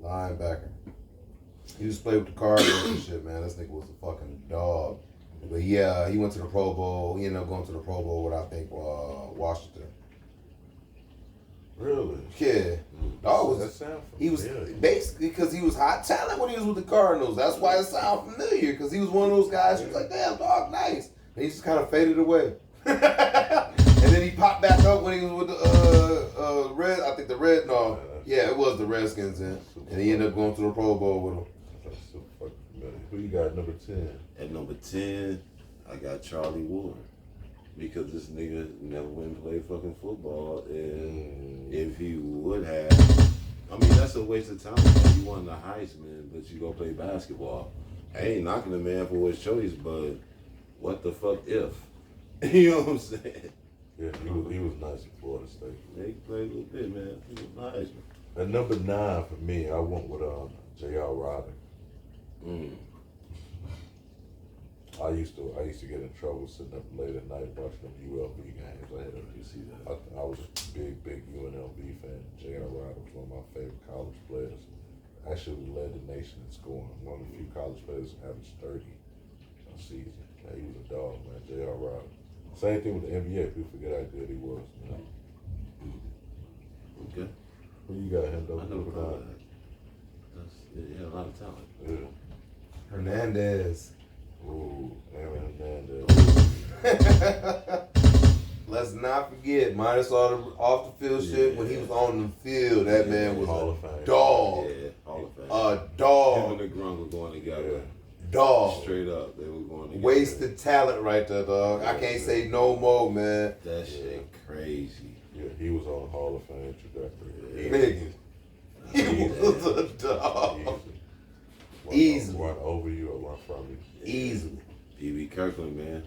linebacker. He just played with the Cardinals and shit, man. This nigga was a fucking dog. But yeah, he went to the Pro Bowl. He ended up going to the Pro Bowl with, I think, Washington. Really? Yeah. Dog he was basically because he was hot talent when he was with the Cardinals. That's why it sounded familiar, because he was one of those guys who was like, damn, dog, nice. And he just kind of faded away. And then he popped back up when he was with the Red. I think the Red. No, yeah, it was the Redskins, and he ended up going to the Pro Bowl with them. That's so fucking familiar. Who you got at number 10? At number 10, I got Charlie Ward. Because this nigga never went and played fucking football. And if he would have, I mean, that's a waste of time. Man. You won the Heisman, but you go play basketball. I ain't knocking the man for his choice, but what the fuck if? You know what I'm saying? Yeah, he was nice at Florida State. Yeah, he played a little bit, man. He was nice, man. At number 9 for me, I went with J.R. Roddick. I used to get in trouble sitting up late at night watching them ULB games. You see that? I was a big UNLV fan. J.R. Roddick was one of my favorite college players. Actually led the nation in scoring. One of the few college players who averaged 30 a season. Man, he was a dog, man. J.R. Roddick. Same thing with the NBA. People forget how good he was, man. Okay. Who you got, Hendo? I never thought of that. He had a lot of talent. Yeah. Hernandez. Ooh, Aaron Hernandez. Let's not forget, minus all the off the field shit, when he was on the field, that man was Hall a of Fame. dog. Yeah, Hall of Fame. A Him dog. and the Grun were going together. Yeah. Dog. Straight up, they were going together. Wasted talent right there, dog. I can't say no more, man. That shit crazy. Yeah, he was on Hall of Fame trajectory. Nigga. He was a dog. Easily. Run over you or run from you. Easily. P.B. Kirkland, man.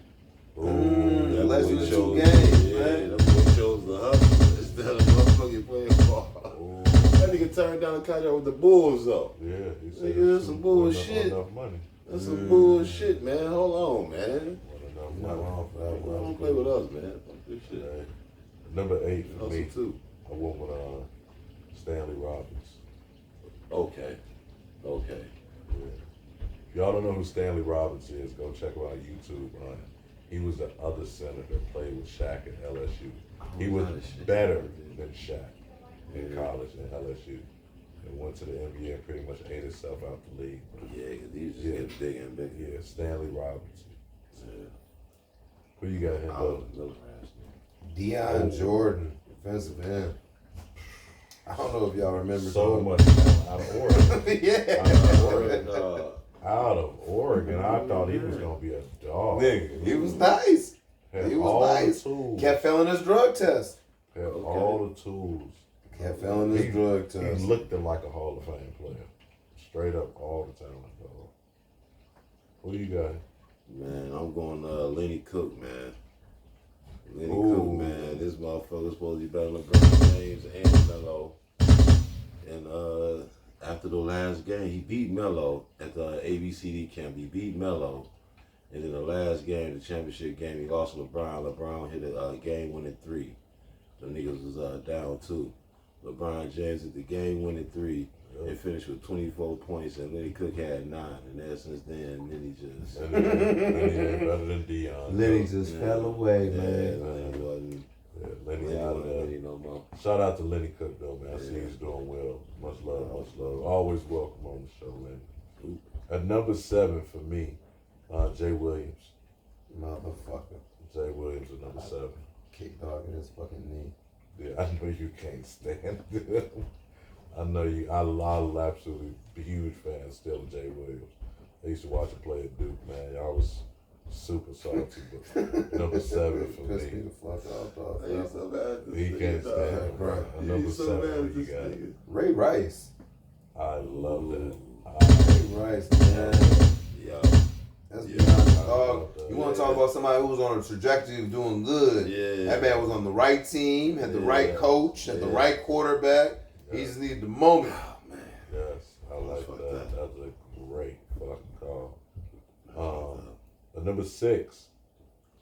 Ooh, less boy than 2 chose- games, yeah, man. That boy chose the hustle instead of motherfucking playing ball. Ooh. That nigga turned down the contract with the Bulls, though. Yeah, he said Nigga, that's it some wasn't bullshit. enough money. That's some bullshit, man. Hold on, man. Wasn't enough Not money. wrong for that, bro. Don't play with us, man. Fuck this shit. Hey, number 8 for Hustle me, too. I went with Stanley Robbins. Okay. Yeah. If y'all don't know who Stanley Robbins is, go check him out on YouTube. He was the other center that played with Shaq at LSU. He was better than Shaq in college at LSU. And went to the NBA and pretty much ate himself out the league. Yeah, because he was just getting bigger and bigger. Yeah, Stanley Robbins. Yeah. Who you got here, I though? was a little fast. Deion Jordan, defensive end. I don't know if y'all remember. So dog. much talent out of Oregon. Yeah. Out of Oregon, I thought he was gonna be a dog. Nigga, he was nice. Had He was all nice. the tools. Kept failing his drug test. Had all the tools. Kept failing his drug He test. looked like a Hall of Fame player. Straight up, all the talent, dog. Who you got? Man, I'm going Lenny Cook, man. Lenny Ooh. Cook, man. This motherfucker's supposed to be better than LeBron James and Melo. And after the last game, he beat Melo at the ABCD camp. He beat Melo. And in the last game, the championship game, he lost to LeBron. LeBron hit a game-winning 3. The niggas was down 2. LeBron James hit the game-winning 3 and finished with 24 points. And Lenny Cook had 9. And ever since then, Lenny just... Lenny ain't better than Deion. Lenny just fell away, man. Lenny wasn't... Yeah, Lenny Lenny out of wasn't there. Lenny no more. Shout out to Lenny Cook, though, man. I see he's doing well. Much love, much love. Always welcome on the show, Lenny. At number 7 for me, Jay Williams. Motherfucker. Jay Williams at number 7. Kick dog in his fucking knee. Yeah, I know you can't stand him. I know you. I'll absolutely be a huge fan still of Jay Williams. I used to watch him play at Duke, man. I was super salty, but number 7 for Pissed me me. the fuck off, dog. I ain't so bad. He can't stand him, bro. Number 7, you got it. Ray Rice. I love that. Ray Rice, man. Yeah. That's Yeah. beyond dog. Yeah. You want to talk about somebody who was on a trajectory of doing good? Yeah. That man was on the right team, had the right coach, had the Yeah. right quarterback. He just needed the moment. Oh, man. Yes, I like Fuck that. that. That's a great fucking call. But number 6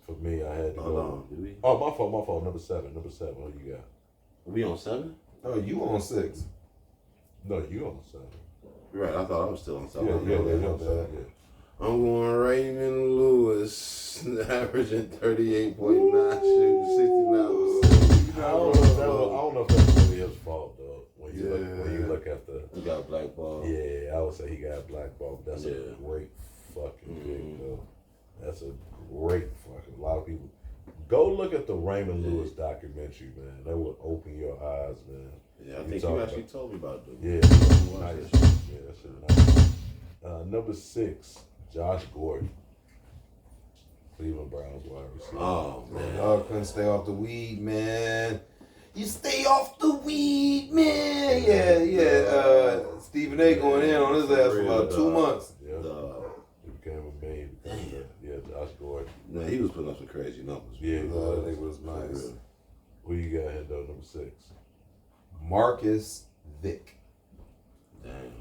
for me, I had to Hold go. on. Do we? Oh, my fault. Number 7. Who you got? We on 7? Oh, you on 6? No, you on 7. Right. I thought I was still on 7. Yeah, yeah, you on 7. Yeah. I'm going Raymond Lewis, averaging 38.9, shooting 69%. I don't know if that's really his fault though. When you look at the He got black ball. I would say he got blackballed. That's a Yeah. great fucking pick though. That's a great fucking. A lot of people go look at the Raymond Lewis documentary, man. That would open your eyes, man. Yeah, I think you actually told me about them. Yeah, Watch nice. that shit. Yeah, that shit nice. Number 6, Josh Gordon, Cleveland Browns wide receiver. Oh, man. Dog couldn't stay off the weed, man. You stay off the weed, man. Yeah. Stephen A. going in on his ass for about 2 months. Yeah. He became a meme. Yeah, Josh Gordon. Man, he was putting up some crazy numbers. Yeah, That nigga was nice. Who you got here, though, number 6? Marcus Vick. Damn.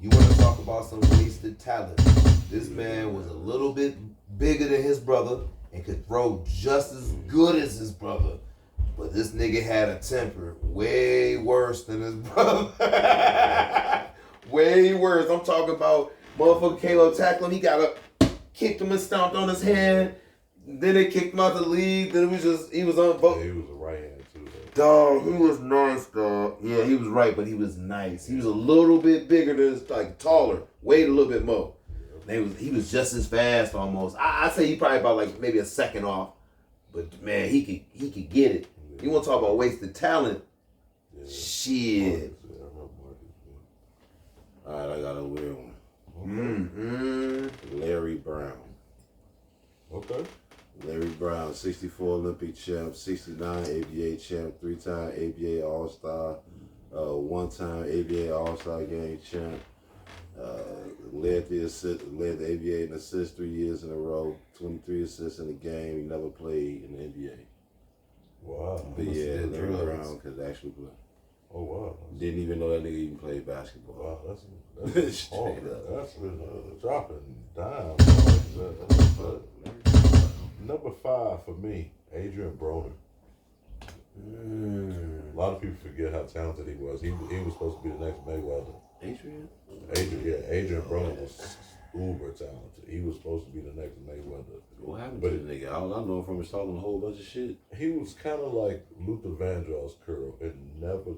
You want to talk about some wasted talent? This man was a little bit bigger than his brother and could throw just as good as his brother. But this nigga had a temper way worse than his brother. Way worse. I'm talking about motherfucker came up tackling him. He got up, kicked him and stomped on his hand. Then they kicked him out the league. Then he was on vote. Yeah, he was a right hand too. Dog, he was nice, dog. Yeah, he was right, but he was nice. He was a little bit bigger than his, like taller, weighed a little bit more. He was just as fast almost. I say he probably about like maybe a second off, but man, he could get it. You want to talk about wasted talent? Yeah. Shit. All right, I got a weird one. Mm-hmm. Larry Brown. Okay. Larry Brown, 64 Olympic champ, 69 ABA champ, 3-time ABA All-Star, 1-time ABA All-Star game champ. Led the ABA in assists 3 years in a row, 23 assists in the game. He never played in the NBA. Wow. But yeah, Larry drugs. Brown could actually play. Oh, wow. Didn't even know that nigga even played basketball. Wow, that's Straight hard. up. That's dropping down. Number 5 for me, Adrian Broner. A lot of people forget how talented he was. He was supposed to be the next Mayweather. Adrian? Adrian Broner was uber talented. He was supposed to be the next Mayweather. What happened to the nigga? All I know him from is talking a whole bunch of shit. He was kind of like Luther Vandross curl and never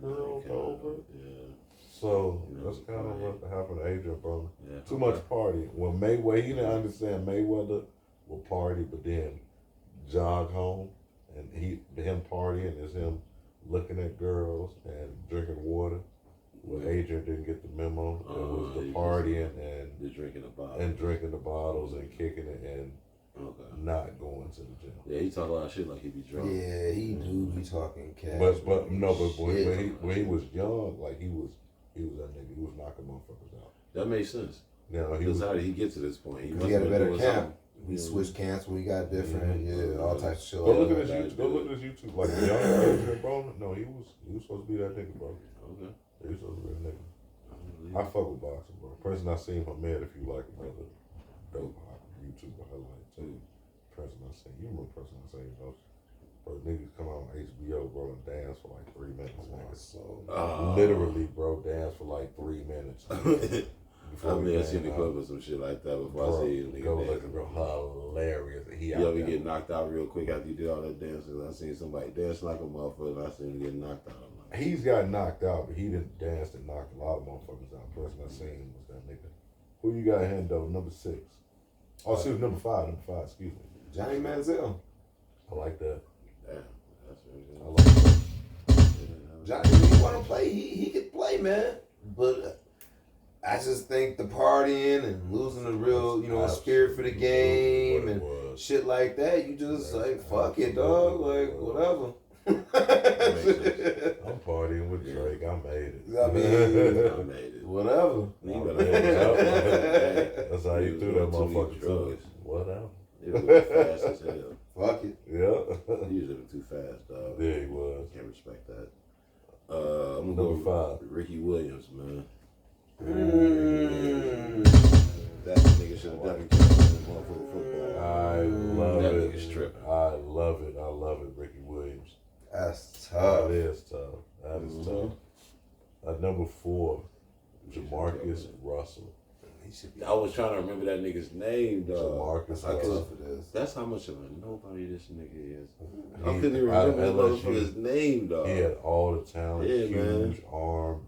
curled over. Yeah. So that's kind of what happened to Adrian Broner. Yeah. Too much party. When Mayweather, he didn't understand Mayweather will party, but then jog home, and him partying is him looking at girls and drinking water. Well, Adrian didn't get the memo. It was the partying and the drinking the bottles and kicking it and not going to the gym. Yeah, he talk a lot of shit like he be drunk. Yeah, he do be talking cash. But when he was young, like he was that nigga. He was knocking motherfuckers out. That makes sense. Now how did he get to this point? He had a better camp. We switched camps when he got different. All types of shit. Go look at his YouTube. Like young Adrian Broner. No, he was supposed to be that nigga, bro. Okay. He was supposed to be that nigga. I fuck with boxing, bro. Person I seen him, man, if you like another dope YouTuber, I like too. Person I seen, you remember person I seen, though? Bro, niggas come on HBO, bro, and dance for like 3 minutes. Literally, bro, dance for like 3 minutes. I mean, I seen the clip of some shit like that before. I see a nigga go dancing. looking, bro, hilarious. He You ever get knocked out real quick after you did all that dancing? I seen somebody dance like a motherfucker, and I seen him get knocked out. He's got knocked out, but he didn't dance and knock a lot of motherfuckers out. Person I seen was that nigga. Who you got here, though? Number 6. Oh, excuse me, number 5, excuse me. Johnny Manziel. I like that. Yeah, that's really good. I like that. Johnny, when he want to play, he could play, man. But I just think the partying and losing the real, spirit for the game and shit like that, you just like, fuck it, dog. Like, whatever. I'm partying with Drake. I made it. I made it. Whatever. That's how you do that motherfucker too. Whatever. He was living fast as hell. Fuck it. Yeah. He was living too fast, dog. Yeah, he was. Can't respect that. I'm gonna Number go 5. Ricky Williams, man. Mm. That nigga should have definitely played motherfucking football. I love that it. Nigga's tripping. I love it, Ricky Williams. That's tough. That is tough. At number 4, Jamarcus Russell. I was trying to remember that nigga's name, dog. Jamarcus How Russell. tough it is. That's how much of a nobody this nigga is. I couldn't even remember the motherfucker's name, dog. He had all the talent, Yeah, huge man. arm.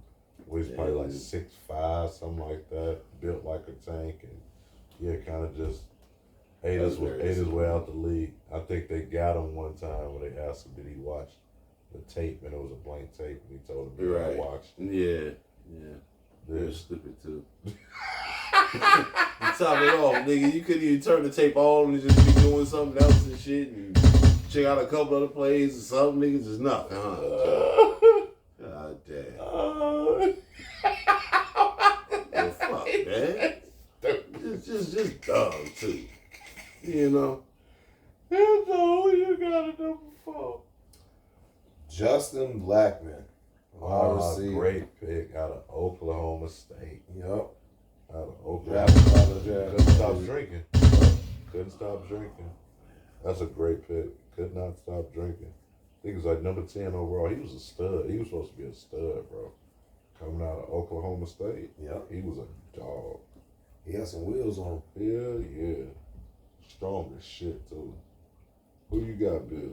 Was probably like 6'5", something like that. Built like a tank, and kind of just ate his way out the league. I think they got him one time when they asked him did he watch the tape, and it was a blank tape, and he told them I watched. Yeah. They're stupid too. Top it off, nigga. You couldn't even turn the tape on and just be doing something else and shit. And check out a couple other plays, and some niggas is nothing. God damn. Well, fuck, man. Just dumb too. You know. That's all you got to do before. Justin Blackman. Great pick out of Oklahoma State. Yep. Out of Oklahoma. Couldn't stop drinking. Couldn't stop drinking. That's a great pick. Could not stop drinking. I think he was like number 10 overall. He was a stud. He was supposed to be a stud, bro. Coming out of Oklahoma State. Yep. He was a dog. He had some wheels on him. Yeah. Strong as shit, too. Who you got, Biz?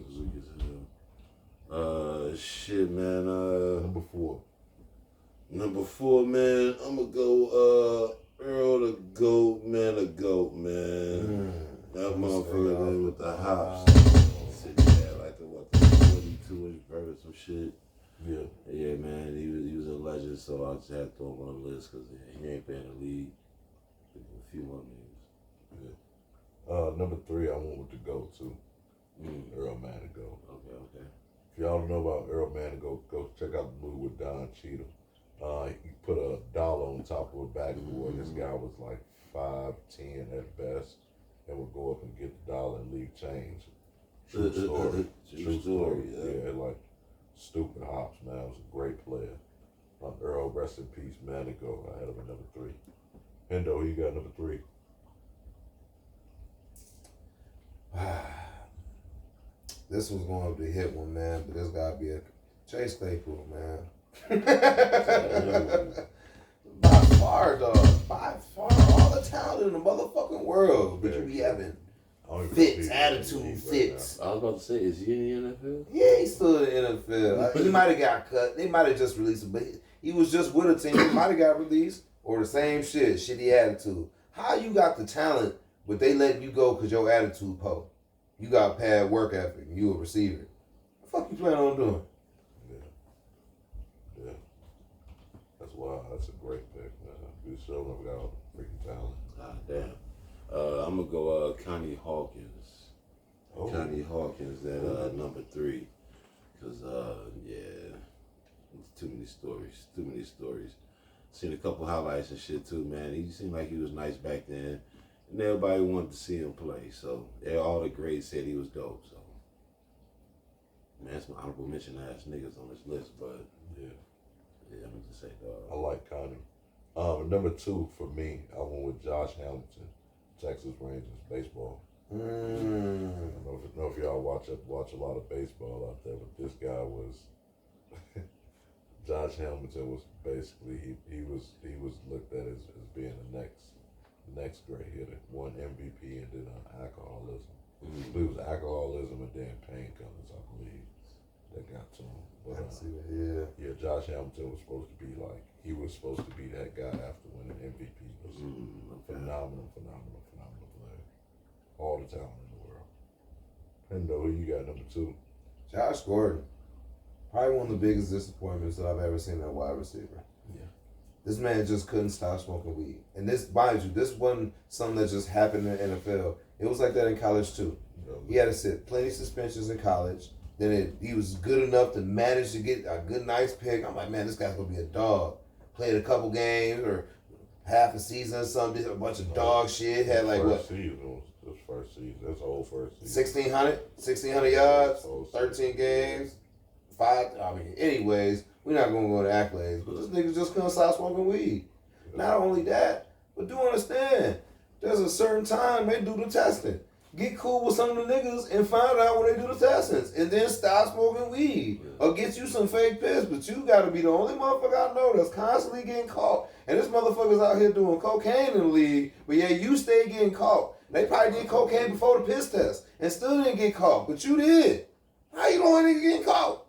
Shit, man. Number 4. Number 4, man. I'ma go Earl the Goat, man. That motherfucker there with the hops. Sitting there like the 42-inch vert or some shit. Yeah. Yeah, man. He was a legend, so I just had to throw him on the list because he ain't been in the league. A few more niggas. Yeah. Number 3, I went with the GOAT, too. Earl Manigault. Okay. If y'all don't know about Earl Manigault, go check out the movie with Don Cheadle. He put a dollar on top of a backboard. This guy was like 5'10" at best, and would go up and get the dollar and leave change. True story. True story. Yeah, like stupid hops, man. It was a great player. Earl, rest in peace, Manigault. I had him at number 3. Hendo, who you got number 3? This was going to be a hit one, man, but this got to be a Chase Claypool, man. By far, dog. By far, all the talent in the motherfucking world. But you be having fits, attitude fits. I was about to say, is he in the NFL? Yeah, he's still in the NFL. He might have got cut. They might have just released him, but he was just with a team. He might have got released or the same shit, shitty attitude. How you got the talent, but they letting you go because your attitude po? You got bad work ethic. You a receiver. What the fuck you plan on doing? Yeah. That's wild. That's a great pick, man. We still never got all the freaking talent. Ah, damn. I'm going to go Connie Hawkins. Oh. Connie Hawkins at number 3. Because, too many stories. Seen a couple highlights and shit, too, man. He seemed like he was nice back then. And everybody wanted to see him play. So, all the greats said he was dope. So, man, that's my honorable mention ass niggas on this list. But, yeah, I'm going to say, dog. I like Connie. Number 2 for me, I went with Josh Hamilton, Texas Rangers baseball. I don't know if y'all watch a lot of baseball out there, but this guy was Josh Hamilton was basically he was looked at as being the next great hitter. Won MVP and then alcoholism. It was alcoholism and then painkillers, I believe, that got to him. But Josh Hamilton was supposed to be that guy after winning MVP. He was phenomenal player. All the talent in the world. Hendo, who you got number 2? Josh Gordon. Probably one of the biggest disappointments that I've ever seen at wide receiver. Yeah. This man just couldn't stop smoking weed. And this, mind you, this wasn't something that just happened in the NFL. It was like that in college too. He had to sit plenty of suspensions in college. Then he was good enough to manage to get a good, nice pick. I'm like, man, this guy's going to be a dog. Played a couple games or half a season or something, did a bunch of dog shit. Had like what? Season was his first season. That's the whole first season. 1,600 yards, 13 games. 5. Anyways, we're not gonna go to accolades, but this nigga just couldn't stop smoking weed. Not only that, but do understand, there's a certain time they do the testing. Get cool with some of the niggas and find out when they do the testings, and then stop smoking weed or get you some fake piss. But you gotta be the only motherfucker I know that's constantly getting caught. And this motherfucker's out here doing cocaine in the league, but yeah, you stay getting caught. They probably did cocaine before the piss test and still didn't get caught, but you did. How you don't nigga getting caught?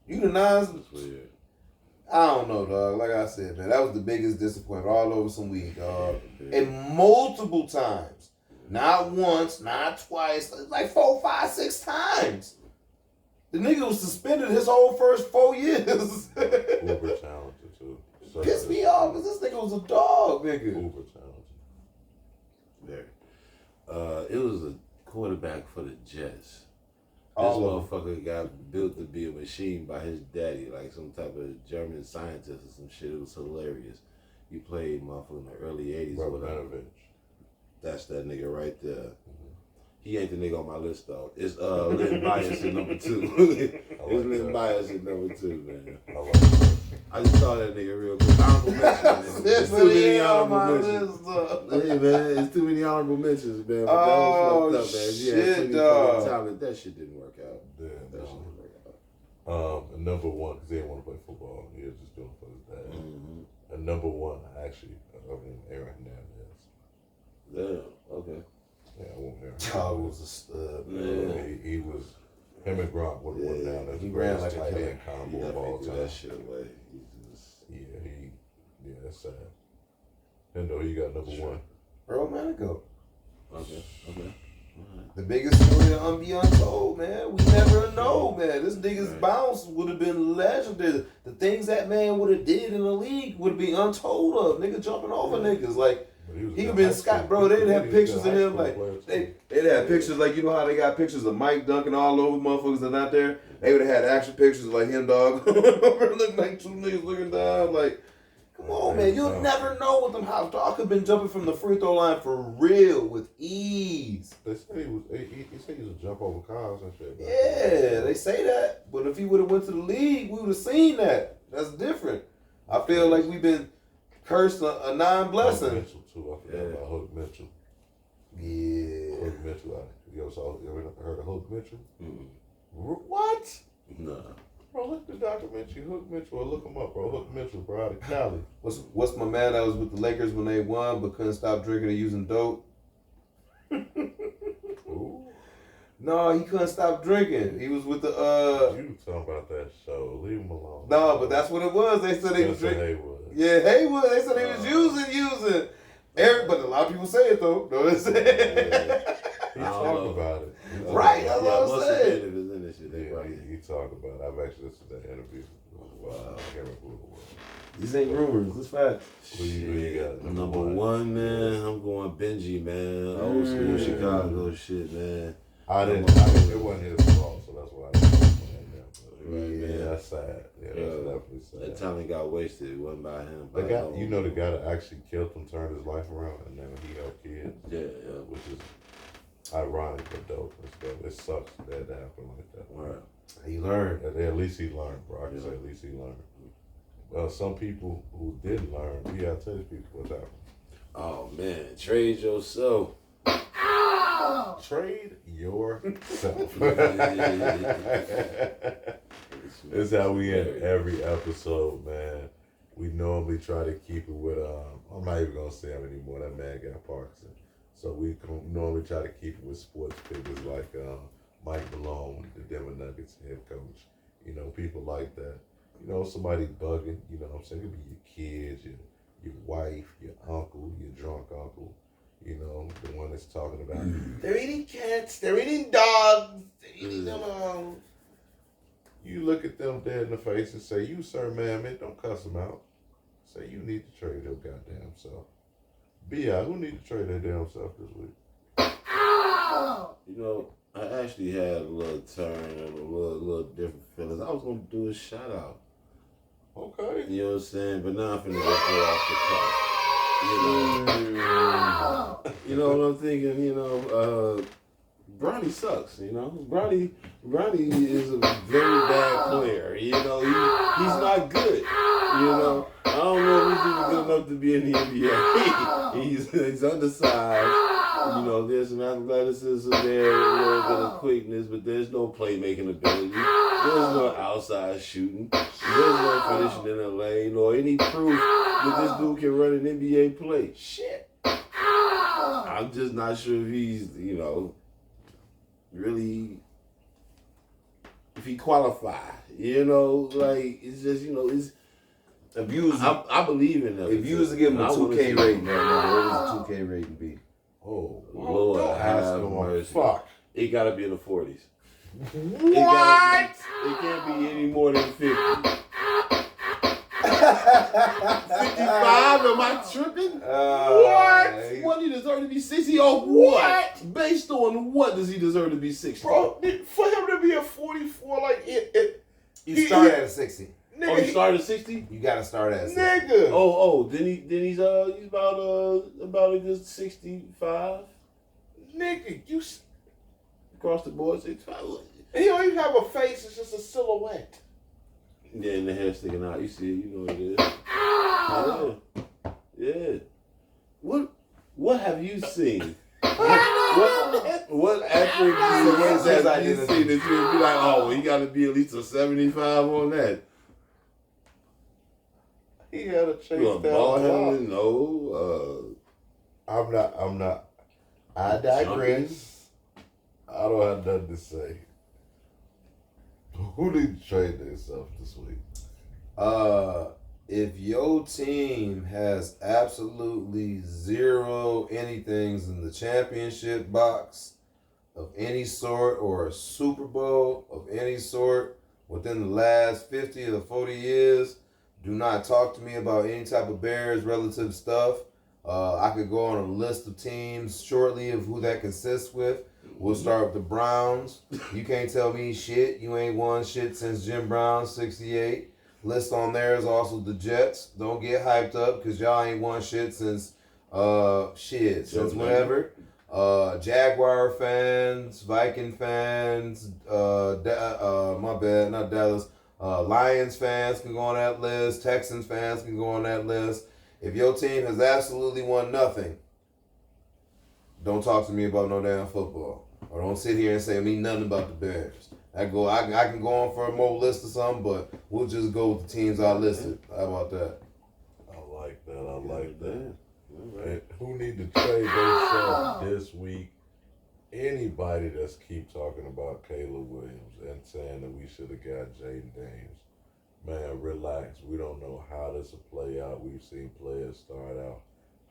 You the nines. Weird. I don't know, dog. Like I said, man, that was the biggest disappointment. All over some weed, dog. And multiple times. Not once, not twice. Like 4, 5, 6 times. The nigga was suspended his whole first 4 years. Uber talented, too. Pissed me off because this nigga was a dog, nigga. Uber talented. Very. It was a quarterback for the Jets. All of them. motherfucker got built to be a machine by his daddy, like some type of German scientist or some shit. It was hilarious. He played motherfucker in the early 80s or whatever. That's that nigga right there. He ain't the nigga on my list though. It's Lynn Bias at number 2. It's Lynn Bias at number 2, man. I just saw that nigga real quick. Honorable mentions. There's too many honorable mentions. Hey man, it's too many honorable mentions, man. But that was fucked up, man. Shit, dog. Talent. That shit didn't work out. Yeah, That shit didn't work out. And number 1, because he didn't want to play football. He was just doing it for his dad. Mm-hmm. And number 1, actually, Aaron Hernandez. Yeah. Okay. Yeah, I want Aaron. Dog was a stud. Yeah. He was. Him and Gronk would have went down as he the ran greatest like a tight killer. end He combo of all definitely threw time. that shit away. Yeah, that's sad. Hendo, you got number 1. Bro, man, go. Okay. The biggest story to be untold, man. We never know, man. This nigga's bounce would have been legendary. The things that man would have did in the league would be untold of. Nigga jumping over niggas. Like, he could been Scott, bro. They'd have pictures of him. Like, they'd have pictures, like, you know how they got pictures of Mike Duncan all over motherfuckers that not there? They would have had action pictures of, like, him, dog. Looking like 2 niggas looking down. Like, come on, man. You'll never know what them house. Dog could have been jumping from the free throw line for real with ease. They said he said he was a jump over cars and shit. Yeah, they say that. But if he would have went to the league, we would have seen that. That's different. I feel like we've been cursed a non-blessing. Hook Mitchell too. I forgot about Hook Mitchell. Yeah. Hook Mitchell. You ever heard of Hook Mitchell? Mm-hmm. What? Nah. Bro, look at the documentary. Hook Mitchell. Or look him up, bro. Hook Mitchell, bro, out of Cali. What's my man that was with the Lakers when they won but couldn't stop drinking and using dope? Ooh. No, he couldn't stop drinking. He was with the You talking about that show. Leave him alone. No, but that's what it was. They said he was drinking. Haywood. Yeah, Haywood. They said he was using. But a lot of people say it though. Know what I'm saying? He talked about it. Right, that's what I'm saying. He talked about it. I've actually listened to that interview. Wow. I can't remember who it was. These ain't rumors. It's facts. Who you got? Number 1, man. I'm going Benji, man. Old school Chicago shit, man. It wasn't his fault, so that's why I didn't put him. Right, man. That's sad. Yeah, that's definitely sad. That talent got wasted. It wasn't by him. The guy, you know, the guy that actually killed him turned his life around, and then he helped kids. Yeah. Which is ironic but dope and stuff. It sucks that happened like that. Right. He learned. At least he learned, bro. I can say at least he learned. Well, some people who didn't learn, we gotta tell these people what's happening. Oh man, trade yourself. Trade yourself. This is how we end every episode, man. We normally try to keep it with I'm not even gonna say him anymore. That man got Parkinson. So we normally try to keep it with sports figures like Mike Malone, the Denver Nuggets head coach. You know, people like that. You know, somebody bugging. You know what I'm saying? It could be your kids, your wife, your uncle, your drunk uncle. You know, the one that's talking about they're eating cats, they're eating dogs, they're eating them all. You look at them dead in the face and say, "You, sir, ma'am, don't cuss them out. Say you need to trade your goddamn self." B.I., who need to trade their damn self this week? You know, I actually had a little turn and a little different feelings. I was gonna do a shout out. Okay. You know what I'm saying? But now I'm finna just go off the cuff. You know what I'm thinking? You know, Bronny sucks. You know, Bronny is a very bad player. You know, he's not good. You know, I don't know if he's even good enough to be in the NBA. He's undersized. You know, there's some athleticism there, a little bit of quickness, but there's no playmaking ability. There's no outside shooting. There's no finishing in the lane or any proof that this dude can run an NBA play. Shit. I'm just not sure if he's, you know, really, if he qualified. You know, like, it's just, you know, it's, I believe in that. If you was to give him a 2K rating right now, what would his 2K rating be? Oh, Lord, don't ask him. mercy. Fuck. It gotta be in the 40s. What? It can't be any more than 50. Am I tripping? What he deserve to be 60 or what? Based on what does he deserve to be 60? Bro, for him to be a 44, like You start at a 60. nigga, Oh, he started at 60? You gotta start at a 60. nigga. Then he's about a good 65 Nigga, across the board. 65. he don't even have a face. It's just a silhouette. Yeah, and the hair sticking out. You see, you know what it is. Yeah. What have you seen? what athlete have you seen that you'd be like, oh, well, he got to be at least a 75 on that? He had a chase down. Ball the block. handling? No. I'm not. I digress. I don't have nothing to say. Who need to trade themselves this week? If your team has absolutely zero anythings in the championship box of any sort or a Super Bowl of any sort within the last 50 or 40 years, do not talk to me about any type of Bears relative stuff. I could go on a list of teams shortly of who that consists with. We'll start with the Browns. You can't tell me shit. You ain't won shit since Jim Brown, 68. List on there is also the Jets. Don't get hyped up because y'all ain't won shit since whenever. Jaguar fans, Viking fans, my bad, not Dallas. Lions fans can go on that list. Texans fans can go on that list. If your team has absolutely won nothing, don't talk to me about no damn football. Or don't sit here and say me nothing about the Bears. I can go on for a more list or something, but we'll just go with the teams I listed. How about that? I like that. And who need to trade themselves this week? Anybody that's keep talking about Caleb Williams and saying that we should have got Jaden Daniels. Man, relax. We don't know how this will play out. We've seen players start out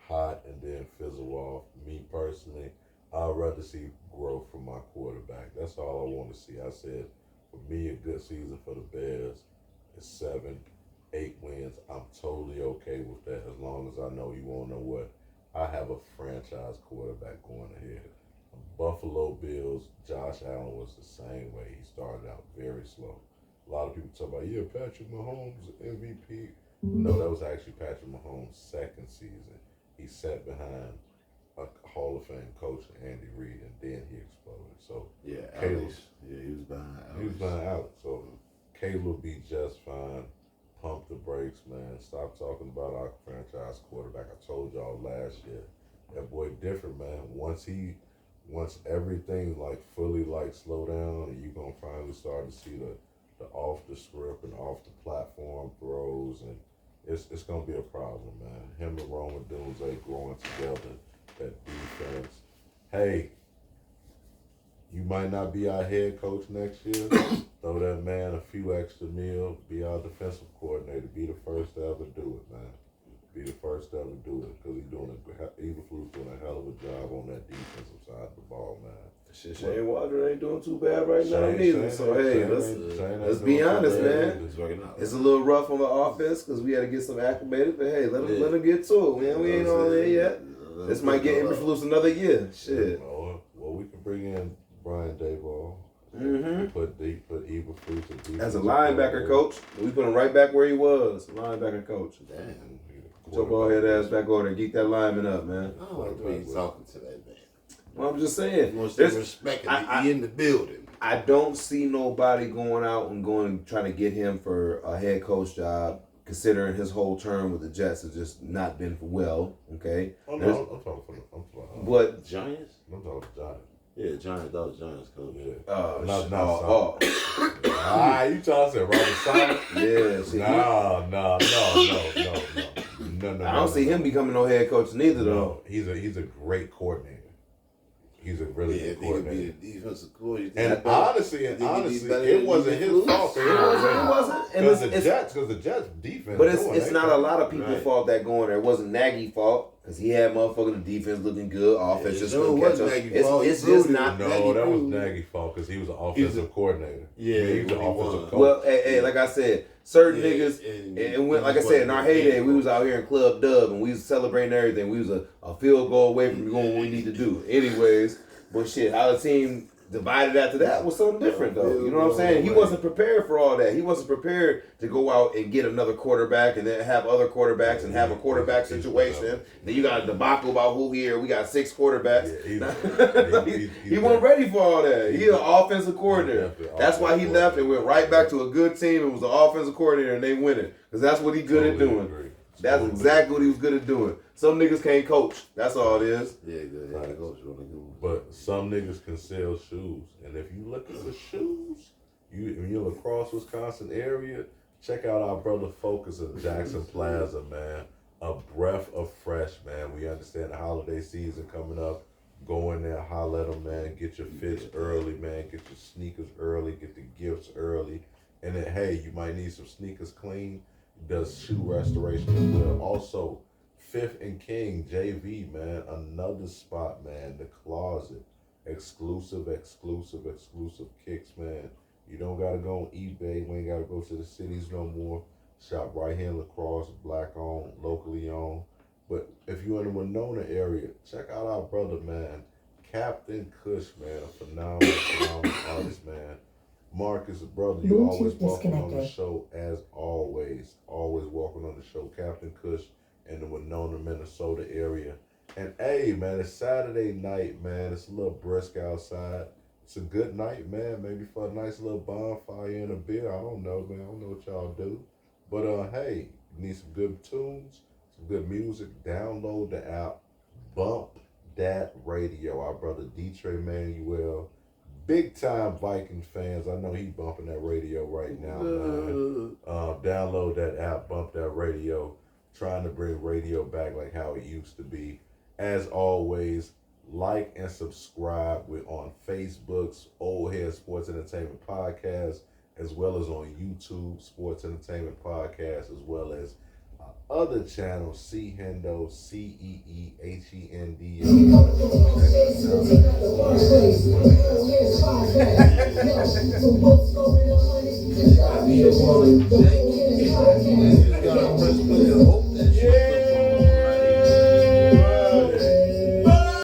hot and then fizzle off. Me personally, I'd rather see growth from my quarterback. That's all I want to see. I said, for me, a good season for the Bears is 7, 8 wins. I'm totally okay with that as long as I know you won't know what. I have a franchise quarterback going ahead. Buffalo Bills, Josh Allen was the same way. He started out very slow. A lot of people talk about, Patrick Mahomes MVP. No, that was actually Patrick Mahomes' second season. He sat behind a Hall of Fame coach, Andy Reid, and then he exploded. So he was behind Alex. He was behind Alex. So Caleb will be just fine. Pump the brakes, man. Stop talking about our franchise quarterback. I told y'all last year, that boy different, man. Once everything fully slow down, and you're gonna finally start to see the off the script and off the platform throws, and it's gonna be a problem, man. Him and Roman Dunze growing together, that defense. Hey, you might not be our head coach next year. Throw that man a few extra mil, be our defensive coordinator, be the first to ever do it, man. Be the first to ever do it, because Eberflus doing a hell of a job on that defensive side of the ball, man. Shit, Shane Waldron ain't doing too bad right now neither. So hey, let's be honest, man. It's a little rough on the offense because we had to get some acclimated. But hey, let him get to it, man. We ain't on there yet. This might get Eberflus another year. Shit. Well, we can bring in Brian Daboll. Mm-hmm. Put Eberflus as a linebacker coach. We put him right back where he was. Linebacker coach. Damn. Put your ball head ass back over there and geek that lineman up, man. I don't like the way he's talking to that man. Well, I'm just saying. There's respect in the building. I don't see nobody going out and trying to get him for a head coach job, considering his whole term with the Jets has just not been well. Okay. Oh no, I'm talking. What Giants? I'm talking Giants. Yeah, Giants. That was Giants coach. Yeah. You trying to say Robert Sala? Yeah. See, No. I don't see him becoming no head coach neither, though. He's a great coordinator. He's a really good coordinator. He could be the defensive coordinator. And honestly, it wasn't his fault. It wasn't. Because the Jets defense. But it's not a lot of people's fault that going there. It wasn't Nagy's fault. Because he had motherfucking the defense looking good, offense just sure couldn't catch wasn't up. Nagy fault. It's He just proved it. not. No, that was Nagy's fault because he was an offensive coordinator. Yeah, he was an when he offensive won. coach. Well, hey, like I said, certain Yeah, niggas, and when, like I said, in our heyday, we was out here in Club Dub and we was celebrating everything. We was a field goal away from doing what we need to do. Anyways, but shit, how the team divided after that was something different, though. You know what I'm saying? He wasn't prepared for all that. He wasn't prepared to go out and get another quarterback and then have other quarterbacks and have a quarterback situation. Then you got a debacle about who here. We got 6 quarterbacks. He wasn't ready for all that. He an offensive coordinator. That's why he left and went right back to a good team and was an offensive coordinator and they winning. Because that's what he good at doing. That's exactly what he was good at doing. Some niggas can't coach. That's all it is. Yeah, good. Yeah, right. Coach, really good. But some niggas can sell shoes. And if you look at the shoes, in your La Crosse, Wisconsin area, check out our brother Focus at Jackson Plaza, man. A breath of fresh, man. We understand the holiday season coming up. Go in there, holler at them, man. Get your fits early, man. Get your sneakers early. Get the gifts early. And then, hey, you might need some sneakers clean. Does shoe restoration as well. Also, Fifth and King, JV, man. Another spot, man. The Closet. Exclusive kicks, man. You don't got to go on eBay. We ain't got to go to the cities no more. Shop right here in La Crosse, black owned, locally owned. But if you're in the Winona area, check out our brother, man. Captain Kush, man. A phenomenal artist, man. Marcus, brother, you always welcome on the show as always. Always welcome on the show. Captain Kush in the Winona, Minnesota area. And hey, man, it's Saturday night, man. It's a little brisk outside. It's a good night, man. Maybe for a nice little bonfire and a beer. I don't know, man. I don't know what y'all do. But hey, you need some good tunes, some good music. Download the app. Bump That Radio. Our brother Detroit Manuel. Big time Viking fans. I know he bumping that radio right now, man. Download that app, Bump That Radio. Trying to bring radio back like how it used to be. As always, like and subscribe. We're on Facebook's Old Head Sports Entertainment Podcast, as well as on YouTube Sports Entertainment Podcast, as well as other channels, C Hendo, CEEHENDO. Check us out.